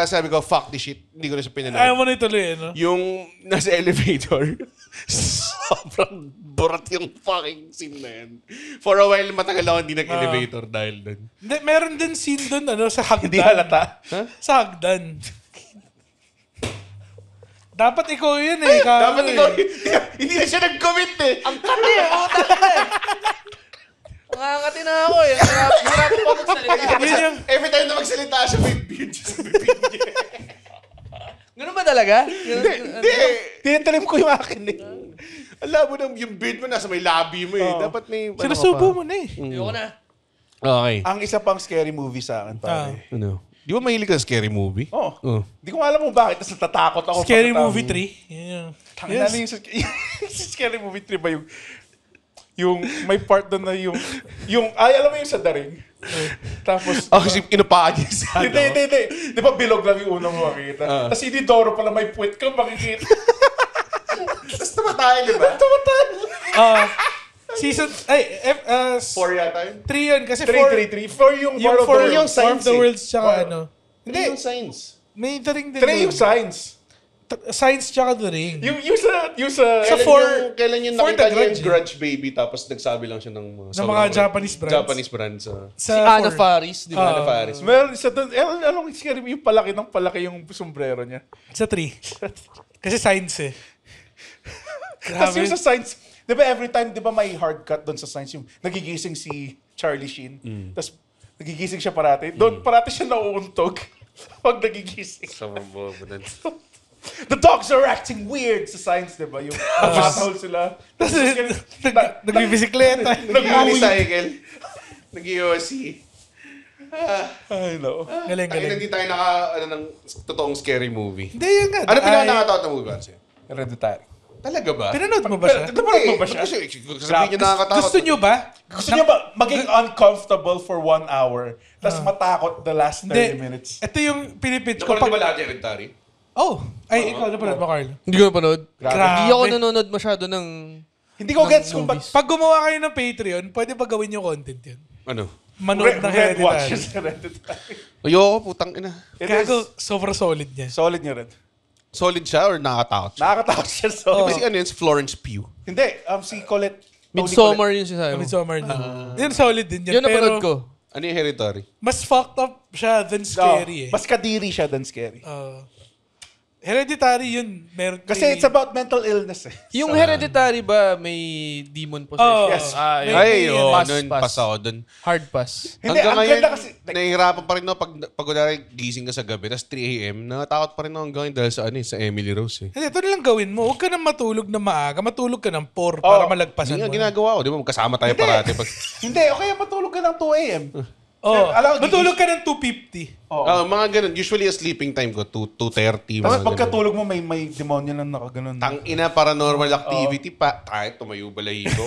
sabi ko, fuck this shit. Hindi ko na siya pinanood. Ayaw mo na ituloy, no? Yung nasa elevator, sobrang burat yung fucking scene na yan. For a while, matagal ako hindi nag-elevator dahil doon. Hindi, meron din scene doon, sa hagdan. Hindi halata. Sa hagdan. Dapat ikaw yun eh. Dapat ikaw, hindi na siya nag-commit eh. Ang kati, utak na eh. Nakakati na ako eh. Hirap pa magsalita. Every time na magsalita siya, may beard siya sa bibig niya. Ganun ba talaga? Hindi. Tinatalim ko yung akin eh. Alam mo na, yung beard mo nasa may labi mo eh. Dapat may... Sinusubo mo na eh. Ayoko na. Okay. Ang isa pang scary movie sa akin, pare. Ano? Di ba mahilig ka sa scary movie? Oo. Di ko alam mo bakit. Tapos natatakot ako. Scary pagkatapos. Movie 3. Yan. Yes. Yung Scary Movie 3 ba yung may part doon na yung alam mo yung sa daring. Tapos Kasi inupaan niya sa hindi. Di ba bilog lang yung unang makikita? Tapos hindi Doro pala may puwet ka makikita. Tapos tumatay, di ba? Season, 4 yata yun? 3 yun. Kasi 3. 4 yung War of the Worlds. yung War of the Worlds, tsaka ano. Hindi. Yung science. May The Ring din 3 yung Science. Science tsaka The Ring. Yung sa Kailan yung for nakita the niya yung Grudge, Grudge Baby tapos nagsabi lang siya ng mga Japanese brands. Japanese brands. Si Anna Faris, di ba? Anna Faris. Meron isa doon, anong scary yung palaki yung sombrero niya. Sa 3. Kasi science eh. Tapos yung sa Science, di ba every time, di ba may hard cut doon sa Science, yung nagigising si Charlie Sheen, tapos nagigising siya parati. Doon parati siya nauuntog pag nagigising. The dogs are acting weird sa Science, di ba? Yung asshole sila. Nagbibisikleta. Nag-unicycle. Nag-USC. I know. Galing. Hindi tayo ng totoong scary movie. Hindi yun nga. Ano pinaka-nakatawa na movie ba siya? Hereditary. Talaga ba? Pinanood mo ba siya? Napanood mo ba siya? Kasi sabihin niyo nakakatakot. Gusto nyo ba? Gusto niya ba maging uncomfortable for 1 hour tapos matakot the last 30 minutes? Ito yung pinipitch ko. Napanood niyo ba lahat Hereditary? Ikaw napanood mo, Carlo. Hindi ko napanood. Grabe. Hindi ako nanonood masyado ng... Hindi ko gets kung ba't Pag gumawa kayo ng Patreon, pwede ba gawin yung content yun? Ano? Manood ng Red Hereditary. watches Hereditary. Ayoko, putang ina. It Gago, is sobrang solid niya. solid niya rin. Solid siya or nakakatakot siya? Nakakatakot siya. So, Kasi ano yun, si Florence Pugh. Hindi, si Colette. Midsommar yun si Simon. Midsommar din. Yun, solid din Yun yan. napanood ko. Ano yung Hereditary? Mas fucked up siya than scary eh. Mas kadiri siya than scary. Hereditary yun. Meron Kasi it's about mental illness eh. Yung Hereditary ba may demon possession? Yes. Yun. Ay, Pass, nun, pass. pass ako dun. Hard pass. Hindi, Hanggang ang ngayon, ganda kasi... nahihirapan pa rin no, pag kunwari gising ka sa gabi, tapos 3 a.m., natatakot pa rin ako hanggang ngayon dahil sa, sa Emily Rose eh. Hindi, ito lang gawin mo. Huwag ka nang matulog na maaga. Matulog ka ng 4 para malagpasan Hindi nga mo. ginagawa ko, di ba? Magkasama tayo parati. Hindi, okay, matulog ka ng 2 a.m. Matulog ka ng 2:50. Mga ganun. Usually, yung sleeping time ko, 2:30. Tapos mga pagkatulog mo, may demonyo lang nakaganon. Tang-ina, paranormal activity pa. Tayo, tumayo balahibo.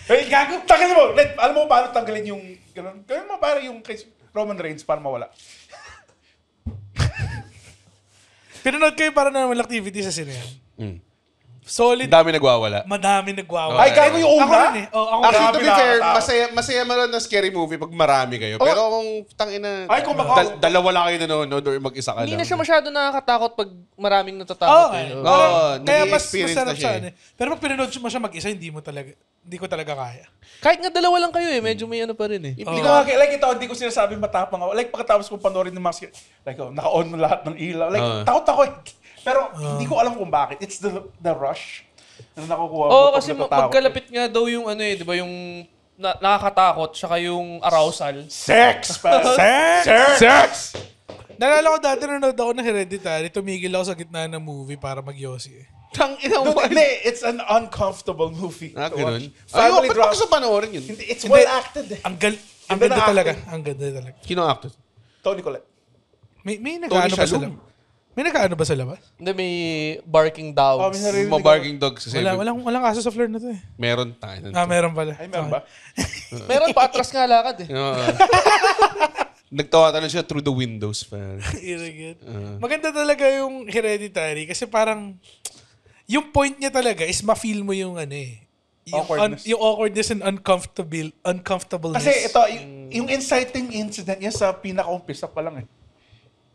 Hey, gago, tanggalin mo. Alam mo paano tanggalin yung ganun? Gawin mo para yung kay Roman Reigns para mawala. Pinanood kayo paranormal activity sa sine. Solid. Dami nagwawala. Madami nagwawala. Ay, gago yung una? Ako rin eh. Ako Actually, to be fair, nakakatakot. masaya man na scary movie pag marami kayo. Pero kung tangina, Ay, kung dalawa lang kayo nanonood or mag-isa ka Hindi lang. na siya masyado nakakatakot pag maraming natatakot. Kaya mas nag-i-experience masarap na siya siya. Pero pag pinanood mo siya mag-isa, hindi ko talaga kaya. Kahit nga dalawa lang kayo eh, medyo may ano pa rin eh. Hindi ko like ito, hindi ko sinasabi matapang ako. Like pagkatapos kong panoorin ng mga like naka-on mo lahat ng ilaw. Like takot ako eh. Pero hindi ko alam kung bakit. It's the rush na nakukuha mo. Oo, kasi magkalapit nga daw yung ano eh, di ba yung nakakatakot, saka yung arousal. Sex! Sex! Nalala ko dati nanonood ako ng Hereditary, tumigil ako sa gitna ng movie para magyosi eh. Tangina mo. Hindi, it's an uncomfortable movie. Ganun. Family Ba't drama. gusto panoorin yun? It's well acted eh. Ang Ganda ganda ng talaga. acting. Ang ganda talaga. Sino ang actor? Tony Collette. May nag-ano ba sa Shalhoub. labas? May nag-ano ba sa labas? Hindi, may barking dogs. Mga barking dogs sa Seven. Walang kaso sa floor na to eh. Meron tayo. Meron pala. Ay, meron ba? Meron pa, atras nga lakad eh. Nagtawa siya through the windows. Maganda talaga yung Hereditary kasi parang yung point niya talaga is ma-feel mo yung ano eh. Yung awkwardness and uncomfortableness. Kasi ito, yung inciting incident niya sa pinaka-umpisa pa lang eh.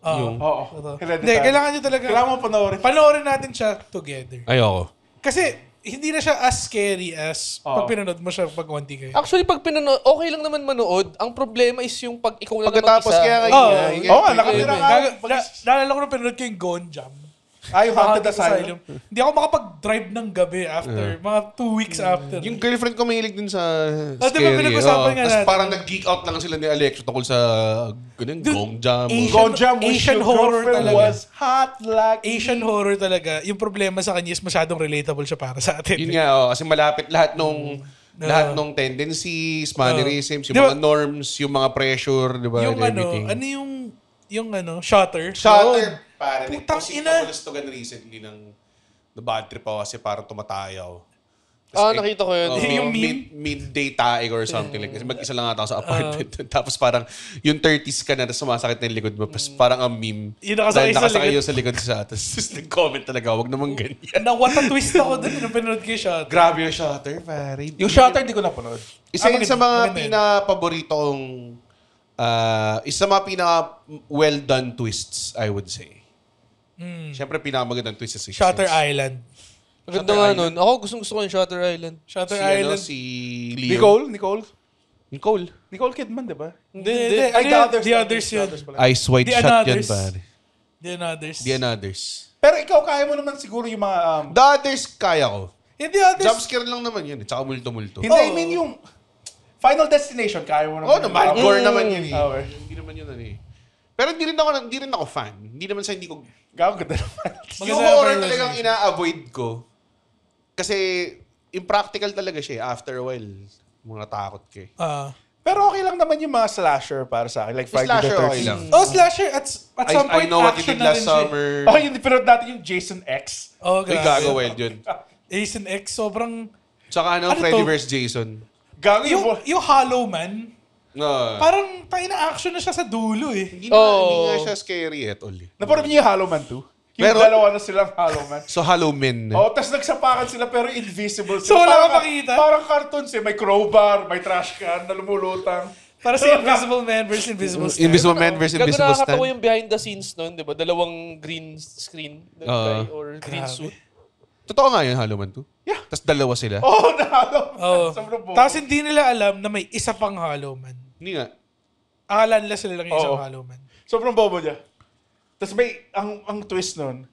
Oo. Hindi, kailangan nyo talaga. Kailangan mo panoorin. Panoorin natin siya together. Ayoko. Kasi hindi na siya as scary as pag pinanood mo siya pag konti kayo. Actually, pag pinanood, okay lang naman manood. Ang problema is yung pag ikaw lang naman Pagkatapos isa. kaya Oo nga, nakatira ka. Naalala ko na pinanood ko yung Gone Jam. Yung Haunted Asylum. Hindi ako makapag-drive ng gabi after. Mga 2 weeks after. Yung girlfriend ko mahilig din sa Diba scary. pinag-usapan nga Tapos natin? parang nag-geek out lang sila ni Alex tungkol sa Gong Jam. Gone Jam, Asian horror talaga. Was hot like Asian horror talaga. Yung problema sa kanya is masyadong relatable siya para sa atin. Yun nga, kasi malapit lahat nung tendencies, mannerisms, yung mga norms, yung mga pressure, di ba? Yung and everything. Shutter. Shutter. Pare, Putang nag-post ina. ako gustugan recently ng bad trip ako kasi parang tumatayaw. Nakita ko yun. Yung meme? Midday taig or something like. Kasi mag-isa lang ata ako sa apartment. Tapos parang yung 30s ka na, tapos sumasakit na yung likod mo. Tapos parang ang meme. Yung nakasakay dahil sa nakasakay likod. yun sa likod sa atas. Tapos nag-comment talaga, wag naman ganyan. What a twist ako dun nung pinanood ko yung Shutter. Grabe yung Shutter, pare. Yung Shutter, di ko napanood. Isa yun sa mga maganda yun. pinapaborito kong isa sa mga well done twists, I would say. Siyempre, pinakamagandang twist sa Sixth Shutter Sense. Island. Maganda nga nun. Ako gusto ko yung Shutter Island. Shutter Si, Island. si Leo. Nicole. Nicole Kidman, di ba? Hindi. Ay, The Others yun. Eyes wide The shut yan, Anothers. pare. The Others. Pero ikaw, kaya mo naman siguro yung mga... The Others, kaya ko. Yung The Others. Jumpscare lang naman yan. Tsaka multo-multo. Hindi, I mean yung... Final Destination, kaya mo naman. Oo naman. Gore naman yun eh. Okay. Hindi naman yun eh. Pero hindi rin ako fan. Hindi naman sa hindi ko... Gago, ganda naman. Yung horror talagang ina-avoid ko. Kasi impractical talaga siya eh. After a while, mga takot ka eh. Pero okay lang naman yung mga slasher para sa akin. Like Friday the 13th. Slasher okay lang. Slasher at some point I know what you action did na last rin siya. summer. Yung pinod natin yung Jason X. Uy, gago wild yun. Jason X, sobrang... Tsaka Freddy vs. Jason. Gago Yung Hollow Man, No. parang action na siya sa dulo eh. Hindi nga siya scary at all. Naparod niyo yung Hollow Man 2? Yung Meron? dalawa na silang Hollow Man. So, Hollow Men. Tapos nagsapakan sila pero invisible sila. So, wala Parang- kang makikita? Parang cartoons eh. May crowbar, may trash can na lumulutang. Para sa Invisible Man versus Invisible Stan. Invisible Man versus Gago Invisible Stan. nakakatawa yung behind the scenes nun, di ba? Dalawang green screen or green suit. Totoo nga yun, Hollow Man 2? Yeah. Tapos dalawa sila? Oh, nahalo. Oh. Sobrang bobo. Tapos hindi nila alam na may isa pang Hollow Man. Hindi nga. Akala nila sila lang yung isang Oo. Hollow Man. Sobrang bobo niya. Tapos may, ang twist nun,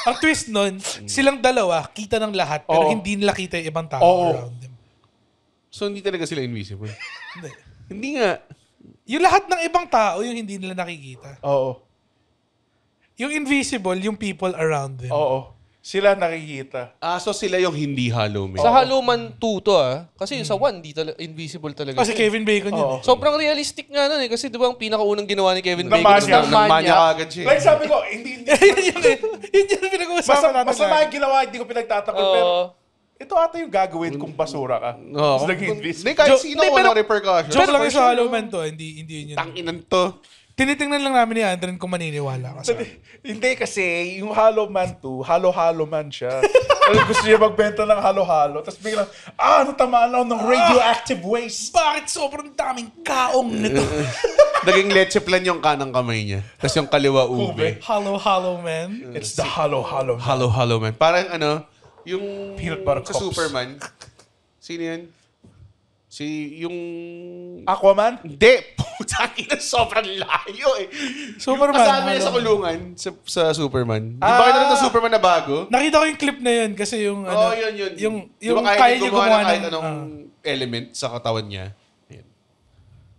Ang twist nun, silang dalawa, kita ng lahat, pero Oo. hindi nila kita yung ibang tao Oo. around them. So hindi talaga sila invisible? Hindi. Hindi nga. Yung lahat ng ibang tao, yung hindi nila nakikita. oo. Yung invisible, yung people around them. Oo. Sila nakikita. So sila yung hindi Hollow Man. Sa Hollow Man 2 to Kasi sa 1, invisible talaga. Kasi siya. Kevin Bacon yun. Oo. Eh. Sobrang realistic nga nun Kasi di ba ang pinakaunang ginawa ni Kevin Na Bacon? manya. Nagmanya ka agad siya. Like sabi ko, hindi Yun yung pinag-uusapan natin. masama yung ginawa, hindi ko pinagtatakol, pero ito ata yung gagawin kung basura ka. Oo. Tapos naging invisible. Hindi, kahit Jo- sino Hindi, walang pero- repercussions. Joke lang yung sa Hollow Man to. Hindi yun yun. Tanginan to. Tinitingnan lang namin ni Andren kung maniniwala ka sa Hindi kasi, yung Hollow Man 2, halo-halo man siya. Tapos gusto niya magbenta ng halo-halo. Tapos biglang, natamaan ako ng radioactive waste. Bakit sobrang daming kaong nito? Naging leche plan yung kanang kamay niya. Tapos yung kaliwa ube. Hollow Man. It's the halo-halo. Hollow Man. Parang yung Peanut butter sa cups. Superman. Sino yun? Yung... Aquaman? Hindi! Putang ina, sobrang layo eh. Superman, Yung kasama niya Hollow sa kulungan sa Superman. Di ba kayo na Superman na bago? Nakita ko yung clip na yun kasi yung Oo, yun. yung Di ba kaya niya gumawa ng kahit ng anong element sa katawan niya. Yan.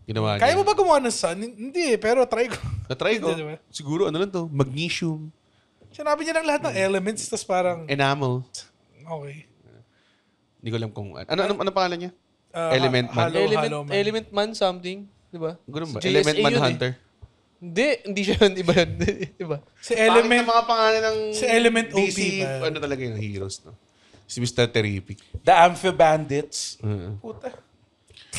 Ginawa niya. kaya mo ba gumawa ng sun? Hindi pero try ko. Na-try ko. Hindi, diba? Siguro ano lang to? Magnesium. Sinabi niya ng lahat ng elements tapos parang Enamel. okay. Hindi ko alam kung... Ano pangalan niya? Element Man. Hollow Man. Element Man something. Di ba? Ganun ba? Sa Element JSA Man yun Hunter. Hindi siya yun. Iba yun. Diba? Si Element Element, mga pangalan ng si Element OP DC, ba? ano talaga yung heroes, no? Si Mr. Terrific. The Amphibandits. Puta.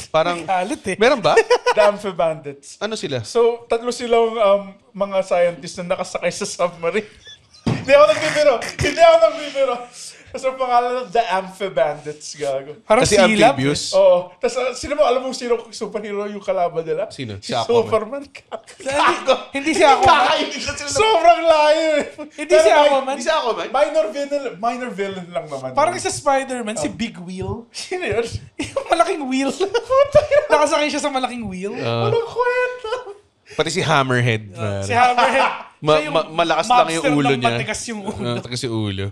Parang, Galit eh. meron ba? The Amphibandits. Ano sila? So, tatlo silang mga scientists na nakasakay sa submarine. Hindi ako nagbibiro. Tapos ang pangalan The Amphibandits, gago. Parang Kasi silab. amphibious. Oo. Tapos alam mo sino superhero yung kalaban nila? Sino? Si Si Aquaman. Superman. Hindi si Aquaman. Sobrang layo eh. Hindi si Aquaman. Hindi si Aquaman? Minor villain lang naman. Parang sa Spider-Man, si Big Wheel. Sino yun? Yung malaking wheel. Nakasakay siya sa malaking wheel. Walang kwenta. Pati si Hammerhead. pare. Si Hammerhead. Siya yung Malakas lang yung mobster ulo ng niya. matigas yung ulo. Matigas yung ulo.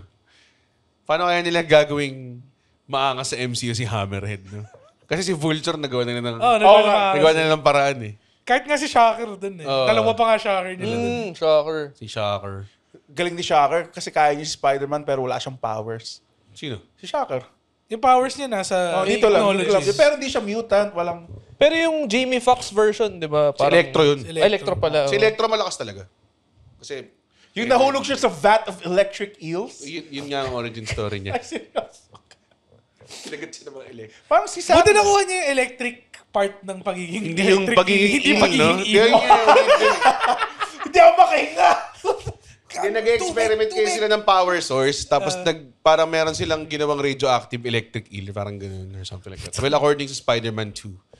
Paano kaya nila gagawing maangas sa MCU si Hammerhead, no? Kasi si Vulture nagawa na ng, nagawa na ng paraan eh. Kahit nga si Shocker dun eh. Dalawa pa nga Shocker nila dun. Shocker. Si Shocker. Galing ni Shocker kasi kaya niya si Spider-Man pero wala siyang powers. Sino? Si Shocker. Yung powers niya nasa Dito lang. technologies. Pero hindi siya mutant. Walang... Pero yung Jamie Foxx version, di ba? Si Electro yun. Si Electro pala. Si Electro malakas talaga. Kasi Yung nahulog siya sa vat of electric eels. yun nga ang origin story niya. Ay, serious. Kinagat siya ng mga Electro. Parang si Sam. Buti nakuha niya yung electric part ng pagiging Hindi yung electric. pagiging Hindi eel, no? pagiging Hindi eel. Hindi ako makahinga. Nag-experiment kayo sila ng power source, tapos parang meron silang ginawang radioactive electric eel, parang ganun or something like that. Well, according to Spider-Man 2.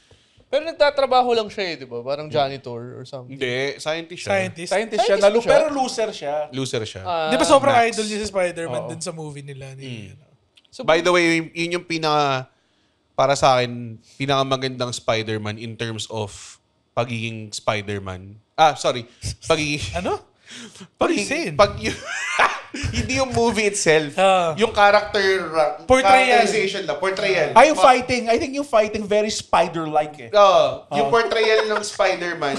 Pero nagtatrabaho lang siya di ba? Parang janitor or something. Hindi, scientist siya. Scientist. Scientist siya. Scientist siya? Pero loser siya. Loser siya. Di ba sobrang Max. idol niya si Spider-Man dun sa movie nila ni So, By the way, yun yung para sa akin, pinakamagandang Spider-Man in terms of pagiging Spider-Man. Pagiging... Ano? Saying? Hindi yung movie itself. Yung Portrayal. characterization lang. Portrayal. Yung fighting. I think yung fighting very spider-like eh. Yung portrayal ng Spider-Man,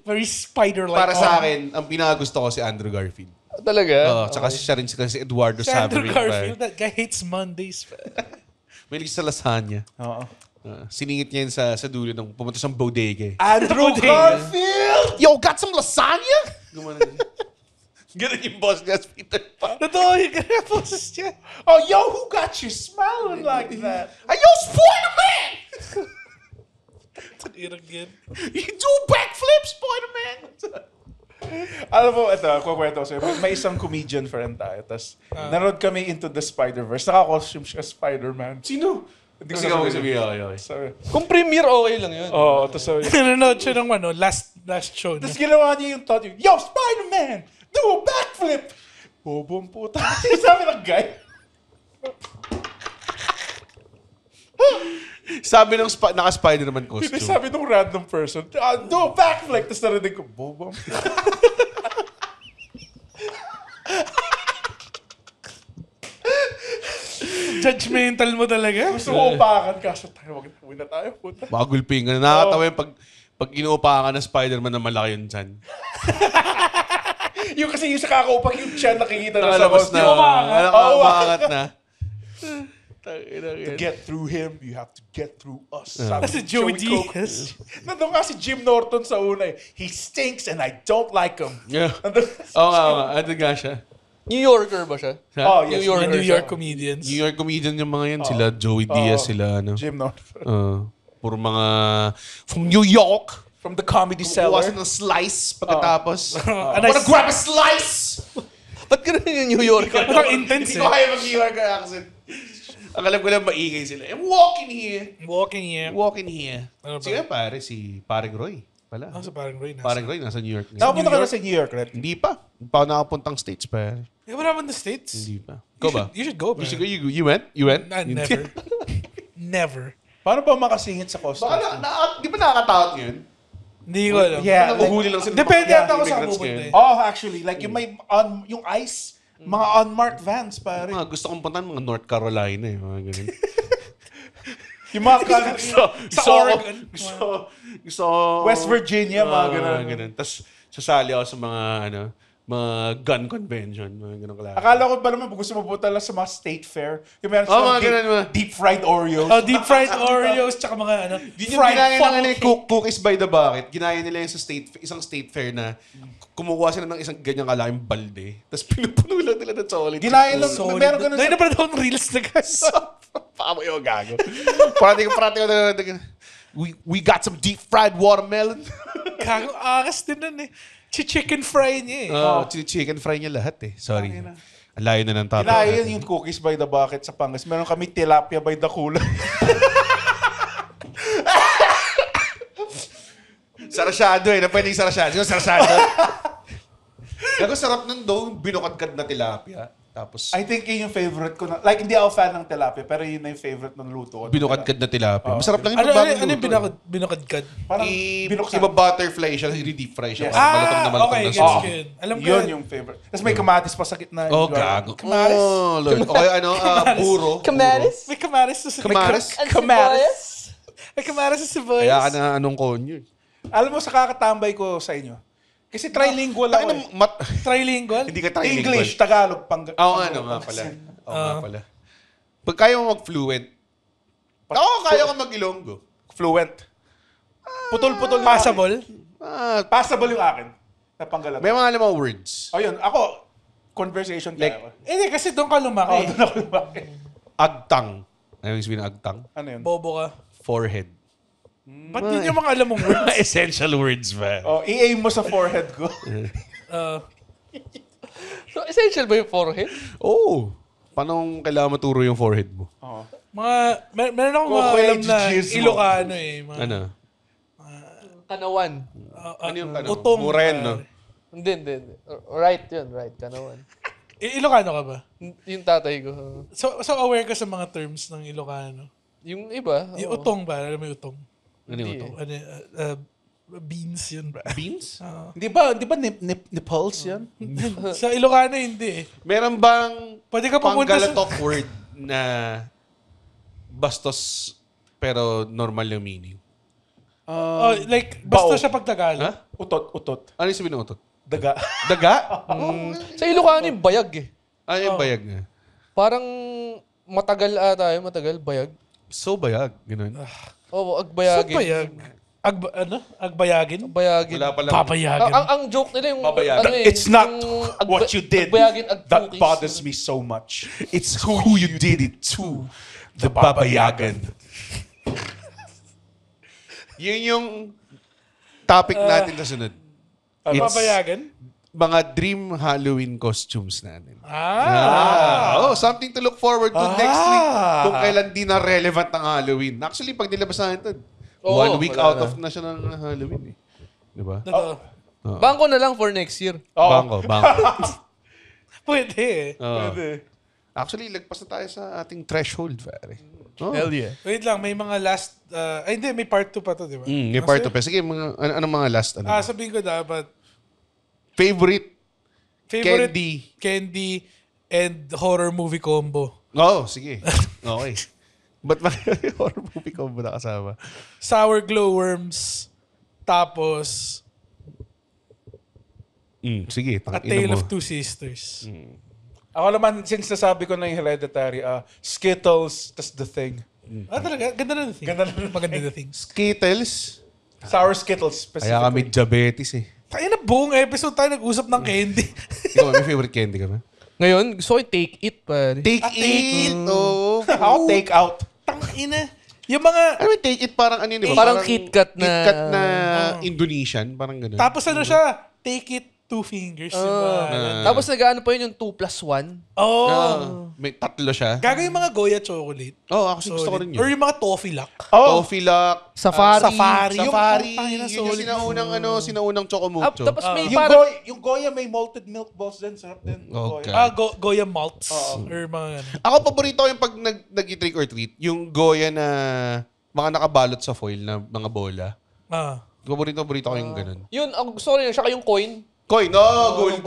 Very spider-like. para sa akin, ang pinakagusto ko si Andrew Garfield. talaga? Tsaka siya rin si Eduardo Si Andrew Saverin. Garfield, that guy hates Mondays. May sa lasagna. Oo. Siningit niya yun sa dulo nung pumunta sa bodega eh. Andrew Garfield! Yo, got some lasagna? Gumanon. Ganun yung boss niya, Peter Pan. Totoo yung ganun boses niya. Oh, yo, who got you smiling like that? Ayo, Spider-Man! Irang yan. You do backflips, Spider-Man! Alam mo, ito, kukwento ko sa'yo. May isang comedian friend tayo. Tapos, nanood kami Into the Spider-Verse. Naka-costume siya Spider-Man. Sino? Hindi ko Kasi ako sabihin, okay. Sorry. Kung premiere, okay lang yun. Oo, tapos sabi. Nanonood siya ng last show Tapos niya. ginawa niya yung thought, yo, Spider-Man! Do a backflip! Bobong puta. Sabi ng guy. Sabi ng naka-Spider-Man Hindi costume. sabi ng random person, do a backflip! Tapos narinig ko, bobong. Judgmental mo talaga. Gusto ko upakan, kaso tayo, wag na tayo, puta. Magulping ka. Nakakatawa yung pag inuupakan ka ng Spider-Man na malaki yung chan. Yung kasi yung sa kakaupak yung tiyan nakikita na sa Nakalabas host. na. Yung umaangat. Oo, Umaangat na. To get through him, you have to get through us. Kasi Joey Diaz. Nandun nga si Jim Norton sa una eh. He stinks and I don't like him. Yeah. Nandun Oo nga. Ano nga siya? New Yorker ba siya? Oh, yes. New York comedians. New York comedian yung mga yan. Sila Joey Diaz, sila ano. Jim Norton. Puro mga from New York. From the Comedy Kukuha Cellar. ng slice pagkatapos. And Wanna grab a slice? Ba't ganun yung New Yorker? Parang intense Hindi ko eh. kaya mag-New Yorker accent. Ang alam ko lang maingay sila. I'm walking here. Walking here. Walking here. Ano ba? Sige pare, si Paring Roy. Pala. Ah, so parang Roy. Paring Roy, nasa New York. ngayon. Nakapunta ka na sa New York, right? Hindi pa. Hindi pa ako nakapuntang States, pare. Eh, wala naman the States. Hindi pa. Ikaw ba? You should go, You man. should go. You went? You went? Nah, never. Never. Paano ba makasingit sa costume? Baka di ba nakakatakot ngayon? Hindi ko alam. Yeah. Nakuhuli lang sila. Depende mga yata ako sa immigrants pupunta ngayon. eh. Oh, actually, like yung may yung ice, mga unmarked vans, pare. Mga gusto kong puntahan mga North Carolina eh. Mga ganun. Yung mga Sa Oregon. Gusto West Virginia, mga ganun. Tapos sasali ako sa mga mga gun convention, mga ganun klase. Akala ko pa naman gusto mo punta lang sa mga state fair. Yung meron Oh, silang mga ganun, mga- deep fried Oreos. Oh, deep fried Oreos, tsaka mga fried Ginaya funnel nila cake. yung cookies by the bucket. Ginaya nila yung sa isang state fair na kumukuha sila ng isang ganyang kalaking balde. Tapos pinupuno lang nila ng chocolate. Ginaya lang. Solid. Meron ganun Dahil sa... na pala daw ng reels na guys. Pamo yung gago. Parati ko na. We got some deep fried watermelon. Kago, angas din nun eh. Chicken fry niya eh. Chicken fry niya lahat eh. Sorry. Ang layo na ng topic. Ginaya yun yung cookies by the bucket sa Pangas. Meron kami tilapia by the cooler. Sarasyado eh. Na pwedeng sarasyado. Yung sarasyado. Naku, sarap nun daw. Binukadkad na tilapia. Tapos, I think yun yung favorite ko. Like, hindi ako fan ng tilapia, pero yun na yung favorite ng luto ko. binukadkad na tilapia. Masarap lang yung Ano bagong yung luto. binukadkad? Parang binuksan. Iba butterfly siya. Hindi deep fry siya. Yes. Malutong na malutong okay, na gets sauce. ko yun. Alam ko Yun yung favorite. Tapos may kamatis pa sa gitna. Oh, gago. Kamatis? Oh, Lord. Okay, puro. Kamaris? May kamaris sa Kamaris? Kamaris? May kamaris sa Kaya sibuyas. ka na anong konyo. Alam mo, sa kakatambay ko sa inyo. Kasi trilingual ako eh. Trilingual? Hindi ka trilingual. English, Tagalog, Oo, nga pala. Oo nga pala. Pag kaya mo mag-fluent, kaya ko mag-Ilonggo. Fluent. Putol-putol. yung Passable? akin. Passable yung akin. Napanggalan. May mga limang words. O yun, ako, conversation Like, kaya ko. Hindi, kasi doon ka lumaki. Doon ako lumaki. Agtang. Ano yung sabihin ng agtang? Ano yun? Bobo ka. Forehead. Ba't yun yung mga alam mong words? Essential words, ba? Oh, i-aim mo sa forehead ko. So, essential ba yung forehead? Oo. Paano kailangan maturo yung forehead mo? Meron akong mga Okay, alam na jijismo. Ilocano eh. Mga, Ano? Kanawan. Ano yung ano? Utong. Mura yan, no? Hindi. Right yun, right. Kanawan. Ilocano ka ba? Yung tatay ko. So aware ka sa mga terms ng Ilocano? Yung iba. Yung utong ba? Alam mo yung utong? Ano yung Hindi ito? Ano, beans yun ba? Beans? Di ba nipples yan? Sa Ilocano hindi eh. Meron bang Pwede ka pumunta sa... Pangalatok word na bastos pero normal yung meaning? Oh, like, basta bao. siya pag Tagalog. Ha? Utot. Ano yung sabihin ng utot? Daga. Daga? Sa Ilocano yung bayag eh. Ano yung bayag nga? Parang matagal ata yun, matagal, bayag. So bayag. Ganun. Oo, Sa agbayagin. payag. Agbayagin? Agbayagin. Wala pala. Papayagan. Ang joke nila yung Babayagan. ano eh. It's not yung what you did Agbayagin, that agpukis. bothers me so much. It's who you did it to. The babayagan. Yun yung topic natin sa sunod. It's Papayagan? mga dream Halloween costumes natin. Something to look forward to next week kung kailan di na relevant ang Halloween. Actually, pag nilabas na ito, 1 week out of na siya ng Halloween. Diba? Bangko na lang for next year. Bangko. Pwede. Pwede. Actually, lagpas na tayo sa ating threshold, pare. Hell yeah. Wait lang, may mga last... hindi, may part 2 pa to, di ba? May part 2 pa. Sige, anong mga last? Sabihin ko dapat... Favorite candy and horror movie combo. Sige. Okay. Ba't horror movie combo na kasama? Sour glowworms, tapos... Sige. A Tale of Two Sisters. Ako naman, since nasabi ko na yung Hereditary, Skittles, tas The Thing. Talaga? Ganda na The Thing. Maganda The Thing. Skittles. Sour Skittles, specifically. Kaya kami diabetes eh. Kaya na buong episode tayo nag-usap ng candy. Ikaw, may favorite candy ka ba? Ngayon, gusto ko yung Take It, pare. Take It! Ako, Take Out. Tangina. Yung mga... Ano yung Take It? Parang ano yun, di ba? Parang KitKat na... KitKat na Indonesian. Parang gano'n. Tapos ano siya? Take It, Two Fingers. Tapos nag-ano pa yun yung 2+1. May tatlo siya. Gagawin yung mga Goya chocolate. Actually gusto ko rin yun. Or yung mga Toffee Lock. Toffee Lock. Safari. Yun yung sinaunang Chocomucho. Tapos may Yung Goya may malted milk balls din. Sarap din. Okay. Goya malts. Or mga ano. Ako, paborito ko yung pag nag-trick or treat, yung Goya na mga nakabalot sa foil na mga bola. Paborito ko yung ganun. Yun, ang gusto ko rin. Siya yung coin. Gold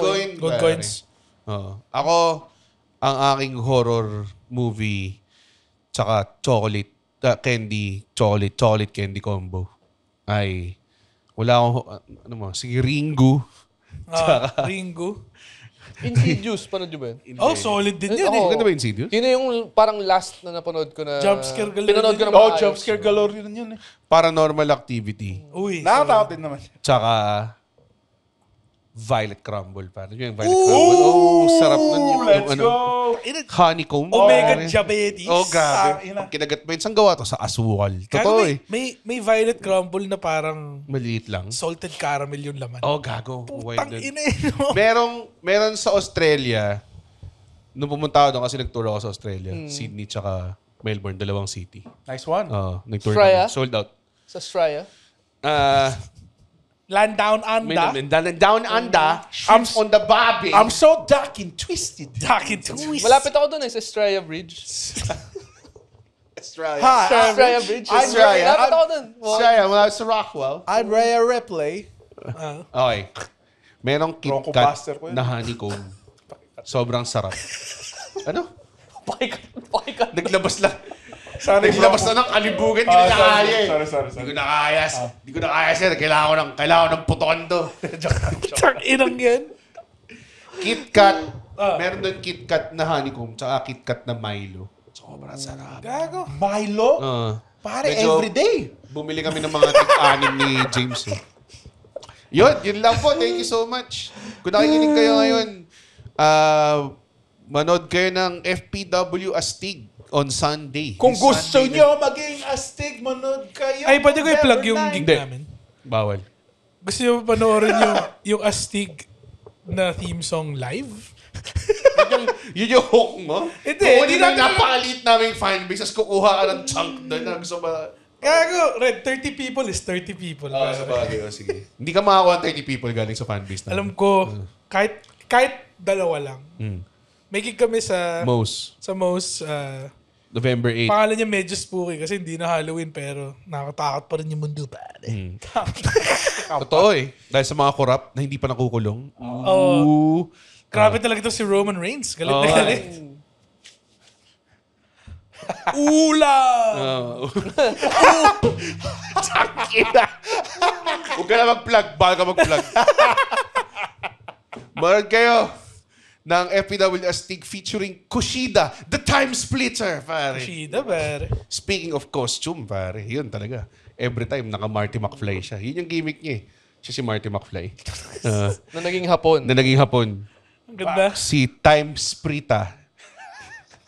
coin. Gold coins. Ako, ang aking horror movie tsaka chocolate candy combo ay wala akong, sige, Ringo. Ringo. Insidious, panood nyo ba yun? Solid din yun Oo. Maganda ba Insidious? Yun yung parang last na napanood ko na... Jumpscare galore. Pinanood ko na maayos. Jumpscare galore yun eh. Paranormal Activity. Uy. Nakatakot din naman. Tsaka Violet Crumble. Parang yung Violet Crumble. Sarap nun yung Let's go! honeycomb. Omega diabetes. Grabe. Pag kinagat mo yun, saan gawa to? Sa asukal. Totoo eh. May Violet Crumble na parang Maliit lang. salted caramel yung laman. Gago. Putang ina yun. Meron sa Australia, nung pumunta ako doon kasi nag-tour ako sa Australia, Sydney tsaka Melbourne, dalawang city. Nice one. Nag-tour Australia? kami. Sold out. Sa Straya. Land down under. Down under, shrimps on the barbie. I'm so dark and twisted. Malapit ako doon sa Straya Bridge. Australia. Straya Bridge. Australia. Malapit ako doon. Australia, malapit sa Rockwell. I'm Rhea Ripley. Okay. Merong Bronco KitKat Buster ko yun. na honeycomb. Sobrang sarap. Ano? Pakikat. Naglabas lang. Sorry, Naglabas na ng kalibugan. Hindi ko na kaya eh. Sorry. Hindi ko na kaya. Hindi ko na kaya, sir. Kailangan ko ng puton to. Tang inang yan. KitKat. Meron doon KitKat na honeycomb. Tsaka KitKat na Milo. Sobrang sarap. Gago. Milo? Pare, everyday. Bumili kami ng mga tig-anim ni James. Yun lang po. Thank you so much. Kung nakikinig kayo ngayon, manood kayo ng FPW Astig on Sunday. Kung gusto nyo maging astig, manood kayo. Ay, pwede ko i-plug yung gig Hindi. namin. Bawal. Gusto nyo panoorin yung Astig na theme song live? Yun yung hook mo? Hindi, Kung hindi hindi lang natin- napakaliit naming fanbase, tapos kukuha ka ng chunk doon na gusto ba? Gago, Red, 30 people is 30 people. Sa bagay, sige. Hindi ka makakuha ng 30 people galing sa fanbase namin. Alam ko, kahit dalawa lang. May gig kami sa Most. November 8. Pangalan niya medyo spooky kasi hindi na Halloween pero nakakatakot pa rin yung mundo pare. Totoo eh. Dahil sa mga korap na hindi pa nakukulong. Grabe talaga ito si Roman Reigns. Galit na galit. Huwag ka na mag-plug. Baka ka mag-plug. Manood kayo ng FPW Astig featuring Kushida, the Time Splitter, pare. Kushida, pare. Speaking of costume, pare, yun talaga. Every time, naka-Marty McFly siya. Yun yung gimmick niya eh. Siya si Marty McFly. Na naging hapon. Na naging hapon. Ang ganda. Si Time Sprita.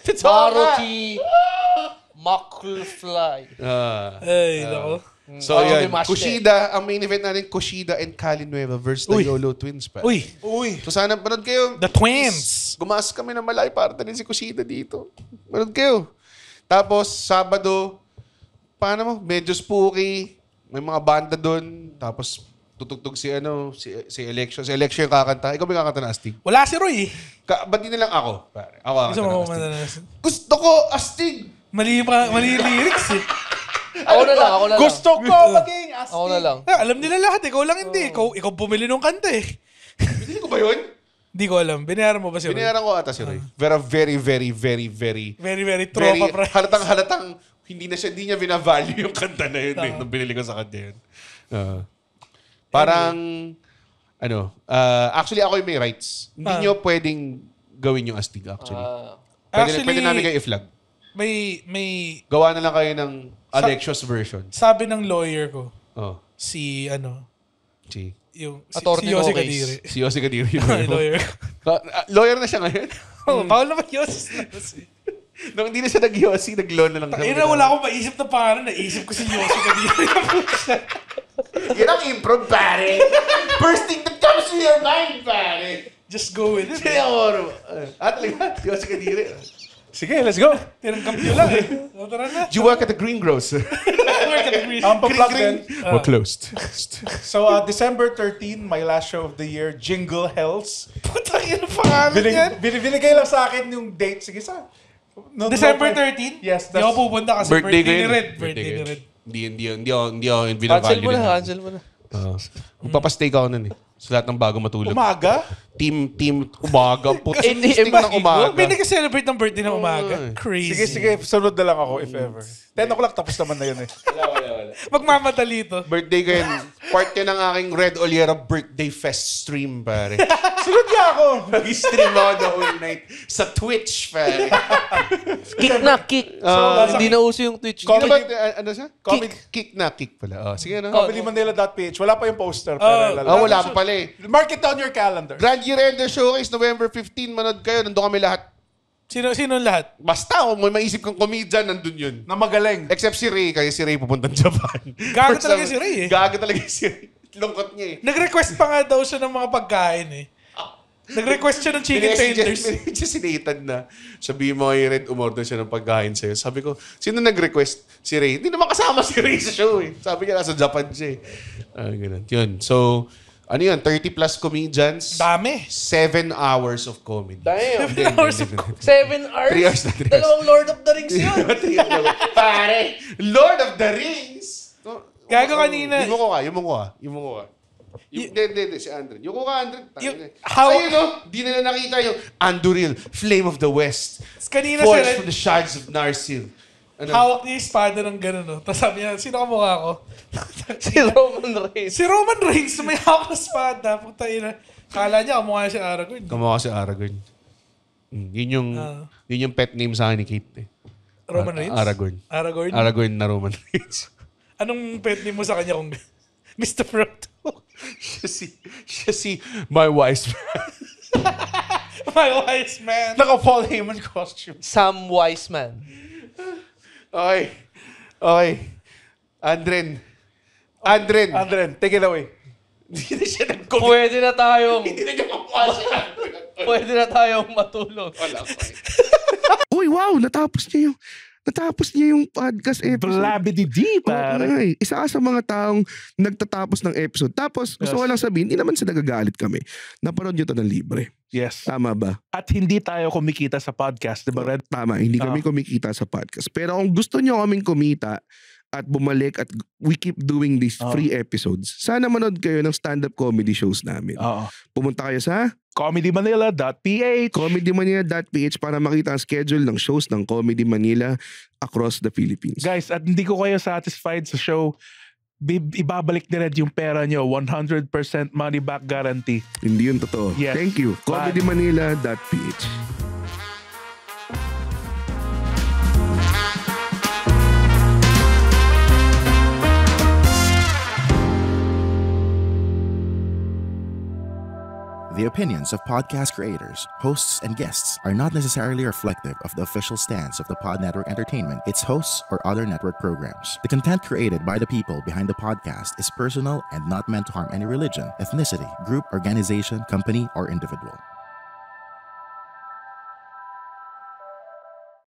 Maruti McFly. Ay, nako. So, may yan. match Kushida, ang main event natin, Kushida and Cali Nueva versus the YOLO Twins. Uy, So, sana panood kayo. the twins. Gumas kami na malaki para din si Kushida dito. Manood kayo. Tapos, Sabado, paano mo? Medyo spooky. May mga banda doon. Tapos, tutugtog si Election. Si Election yung kakanta. Ikaw ba kakanta na Astig? Wala si Roy. Ba't di na lang ako? Pare. Ako Gusto kakanta mo na Astig. kumanta na. Gusto ko, Astig! Mali yung lyrics eh. Ako na lang. Gusto ko maging astig. Ako na lang. Alam nila lahat. Ikaw lang hindi. Ikaw bumili nung kanta eh. Binili ko ba yun? Hindi ko alam. Binayaran mo ba si Roy? Binayaran ko ata si Roy. Very, very, very, very, very, Very tropa price. halatang hindi niya binavalue yung kanta na yun nung binili ko sa kanya yun. Parang, actually ako yung may rights. Hindi nyo pwedeng gawin yung Astig actually. Pwede namin kayo i-flag. May Gawa na lang kayo ng Alexios version. sabi ng lawyer ko, Oh. si Attorney Yossi Rockies. Kadiri. Si Yossi Kadiri. Lawyer ko. Lawyer na siya ngayon. Bawal naman Yossi na kasi. Nung hindi na siya nag-Yossi, nag-loan na lang siya. Ina, wala akong maisip na pangalan. Naisip ko si Yossi Kadiri. Yan ang improv, pare. First thing that comes to your mind, pare. Just go with it. Talaga? Yossi Kadiri. Sige, let's go. Tinanggap nyo lang eh. So, tara na. Do you work at the greengrocer? Ang pa-plug din. We're closed. So, December 13, my last show of the year, Jingle Hells. Putang ina pangalan yan. Binigay lang sa akin yung date. Sige, sa. December 13? Yes. Hindi ako pupunta kasi birthday ni Red. Birthday Birthday ni Red. Hindi ako Cancel binavalue. mo na. Cancel mo na. Magpapastay ka ako nun eh. Sa lahat ng bago matulog. Umaga? Team umaga. Puto, Eh, di, sting ng umaga. May nag-celebrate ng birthday ng umaga. Crazy. Sige. Sunod na lang ako if ever. 10 o'clock tapos naman na yun eh. Magmamadali to. Birthday ko yun. Part yun ng aking Red Oliera birthday fest stream, pare. Sunod niya ako. Mag-stream ako the whole night sa Twitch, pare. Kick. Hindi na uso yung Twitch. Ano ba? Ano siya? Kick na. Kick pala. Sige na. ComedyManila.ph. Wala pa yung poster. Pero Wala pa pala eh. mark it on your calendar. Grand Year Ender Showcase, November 15. Manood kayo. Nandun kami lahat. Sino lahat? Basta kung may maisip kang comedian, nandun yun. Na magaling. Except si Ray, kasi si Ray pupuntang Japan. Gago talaga si Ray eh. Gago talaga si Ray. Lungkot niya eh. Nag-request pa nga daw siya ng mga pagkain eh. Nag-request siya ng chicken tenders. Minessage si Nathan na sabihin mo kay Red, umorder siya ng pagkain sa'yo. Sabi ko, sino nag-request? Si Ray. Hindi naman kasama si Ray sa show eh. Sabi niya, nasa Japan siya eh. Ganun. Yun. So, 30 plus comedians. Dami. 7 hours of comedy. Damn. 7 hours of 7 hours? 3 hours na 3 hours. Dalawang Lord of the Rings yun. Pare! Lord of the Rings! Gago kanina. Yung mo ko. Hindi, si Andre. Yung ko ka, Andre. How- Ayun, no? Di nila nakita yung Anduril, Flame of the West. Kanina Forged si from the shards of Narsil. Ano? hawak niya yung espada ng gano'n, no? Tapos sabi niya, sino kamukha ko? Si Roman Reigns. Si Roman Reigns na may hawak na espada. Puta ina. Kala niya kamukha si Aragorn. Kamukha si Aragorn. Yun yung pet name sa akin ni Kate. Eh. Roman Reigns? Aragorn. Aragorn? Aragorn na Roman Reigns. Anong pet name mo sa kanya kung Mr. Frodo? siya si My Wise Man. My wise man. Naka-Paul Heyman costume. Sam Wiseman. Okay. Andren, Take it away. hindi na siya nag-comment. Pwede na tayong matulog. Wala pa eh. Uy, wow! Natapos niya yung podcast episode. Blabidi-di, pare. Okay. Isa ka sa mga taong nagtatapos ng episode. Tapos, gusto ko lang sabihin, hindi naman sila nagagalit kami. Napanood nyo to ng libre. Yes. Tama ba? At hindi tayo kumikita sa podcast, di ba, Red? Tama, hindi kami kumikita sa podcast. Pero kung gusto nyo kaming kumita at bumalik at we keep doing these free episodes, sana manood kayo ng stand-up comedy shows namin. Pumunta kayo sa ComedyManila.ph ComedyManila.ph para makita ang schedule ng shows ng Comedy Manila across the Philippines. Guys, at hindi ko kayo satisfied sa show, ibabalik ni Red yung pera nyo. 100% money back guarantee. Hindi yun totoo. Yes. Thank you. ComedyManila.ph. The opinions of podcast creators, hosts, and guests are not necessarily reflective of the official stance of the Pod Network Entertainment, its hosts, or other network programs. The content created by the people behind the podcast is personal and not meant to harm any religion, ethnicity, group, organization, company, or individual.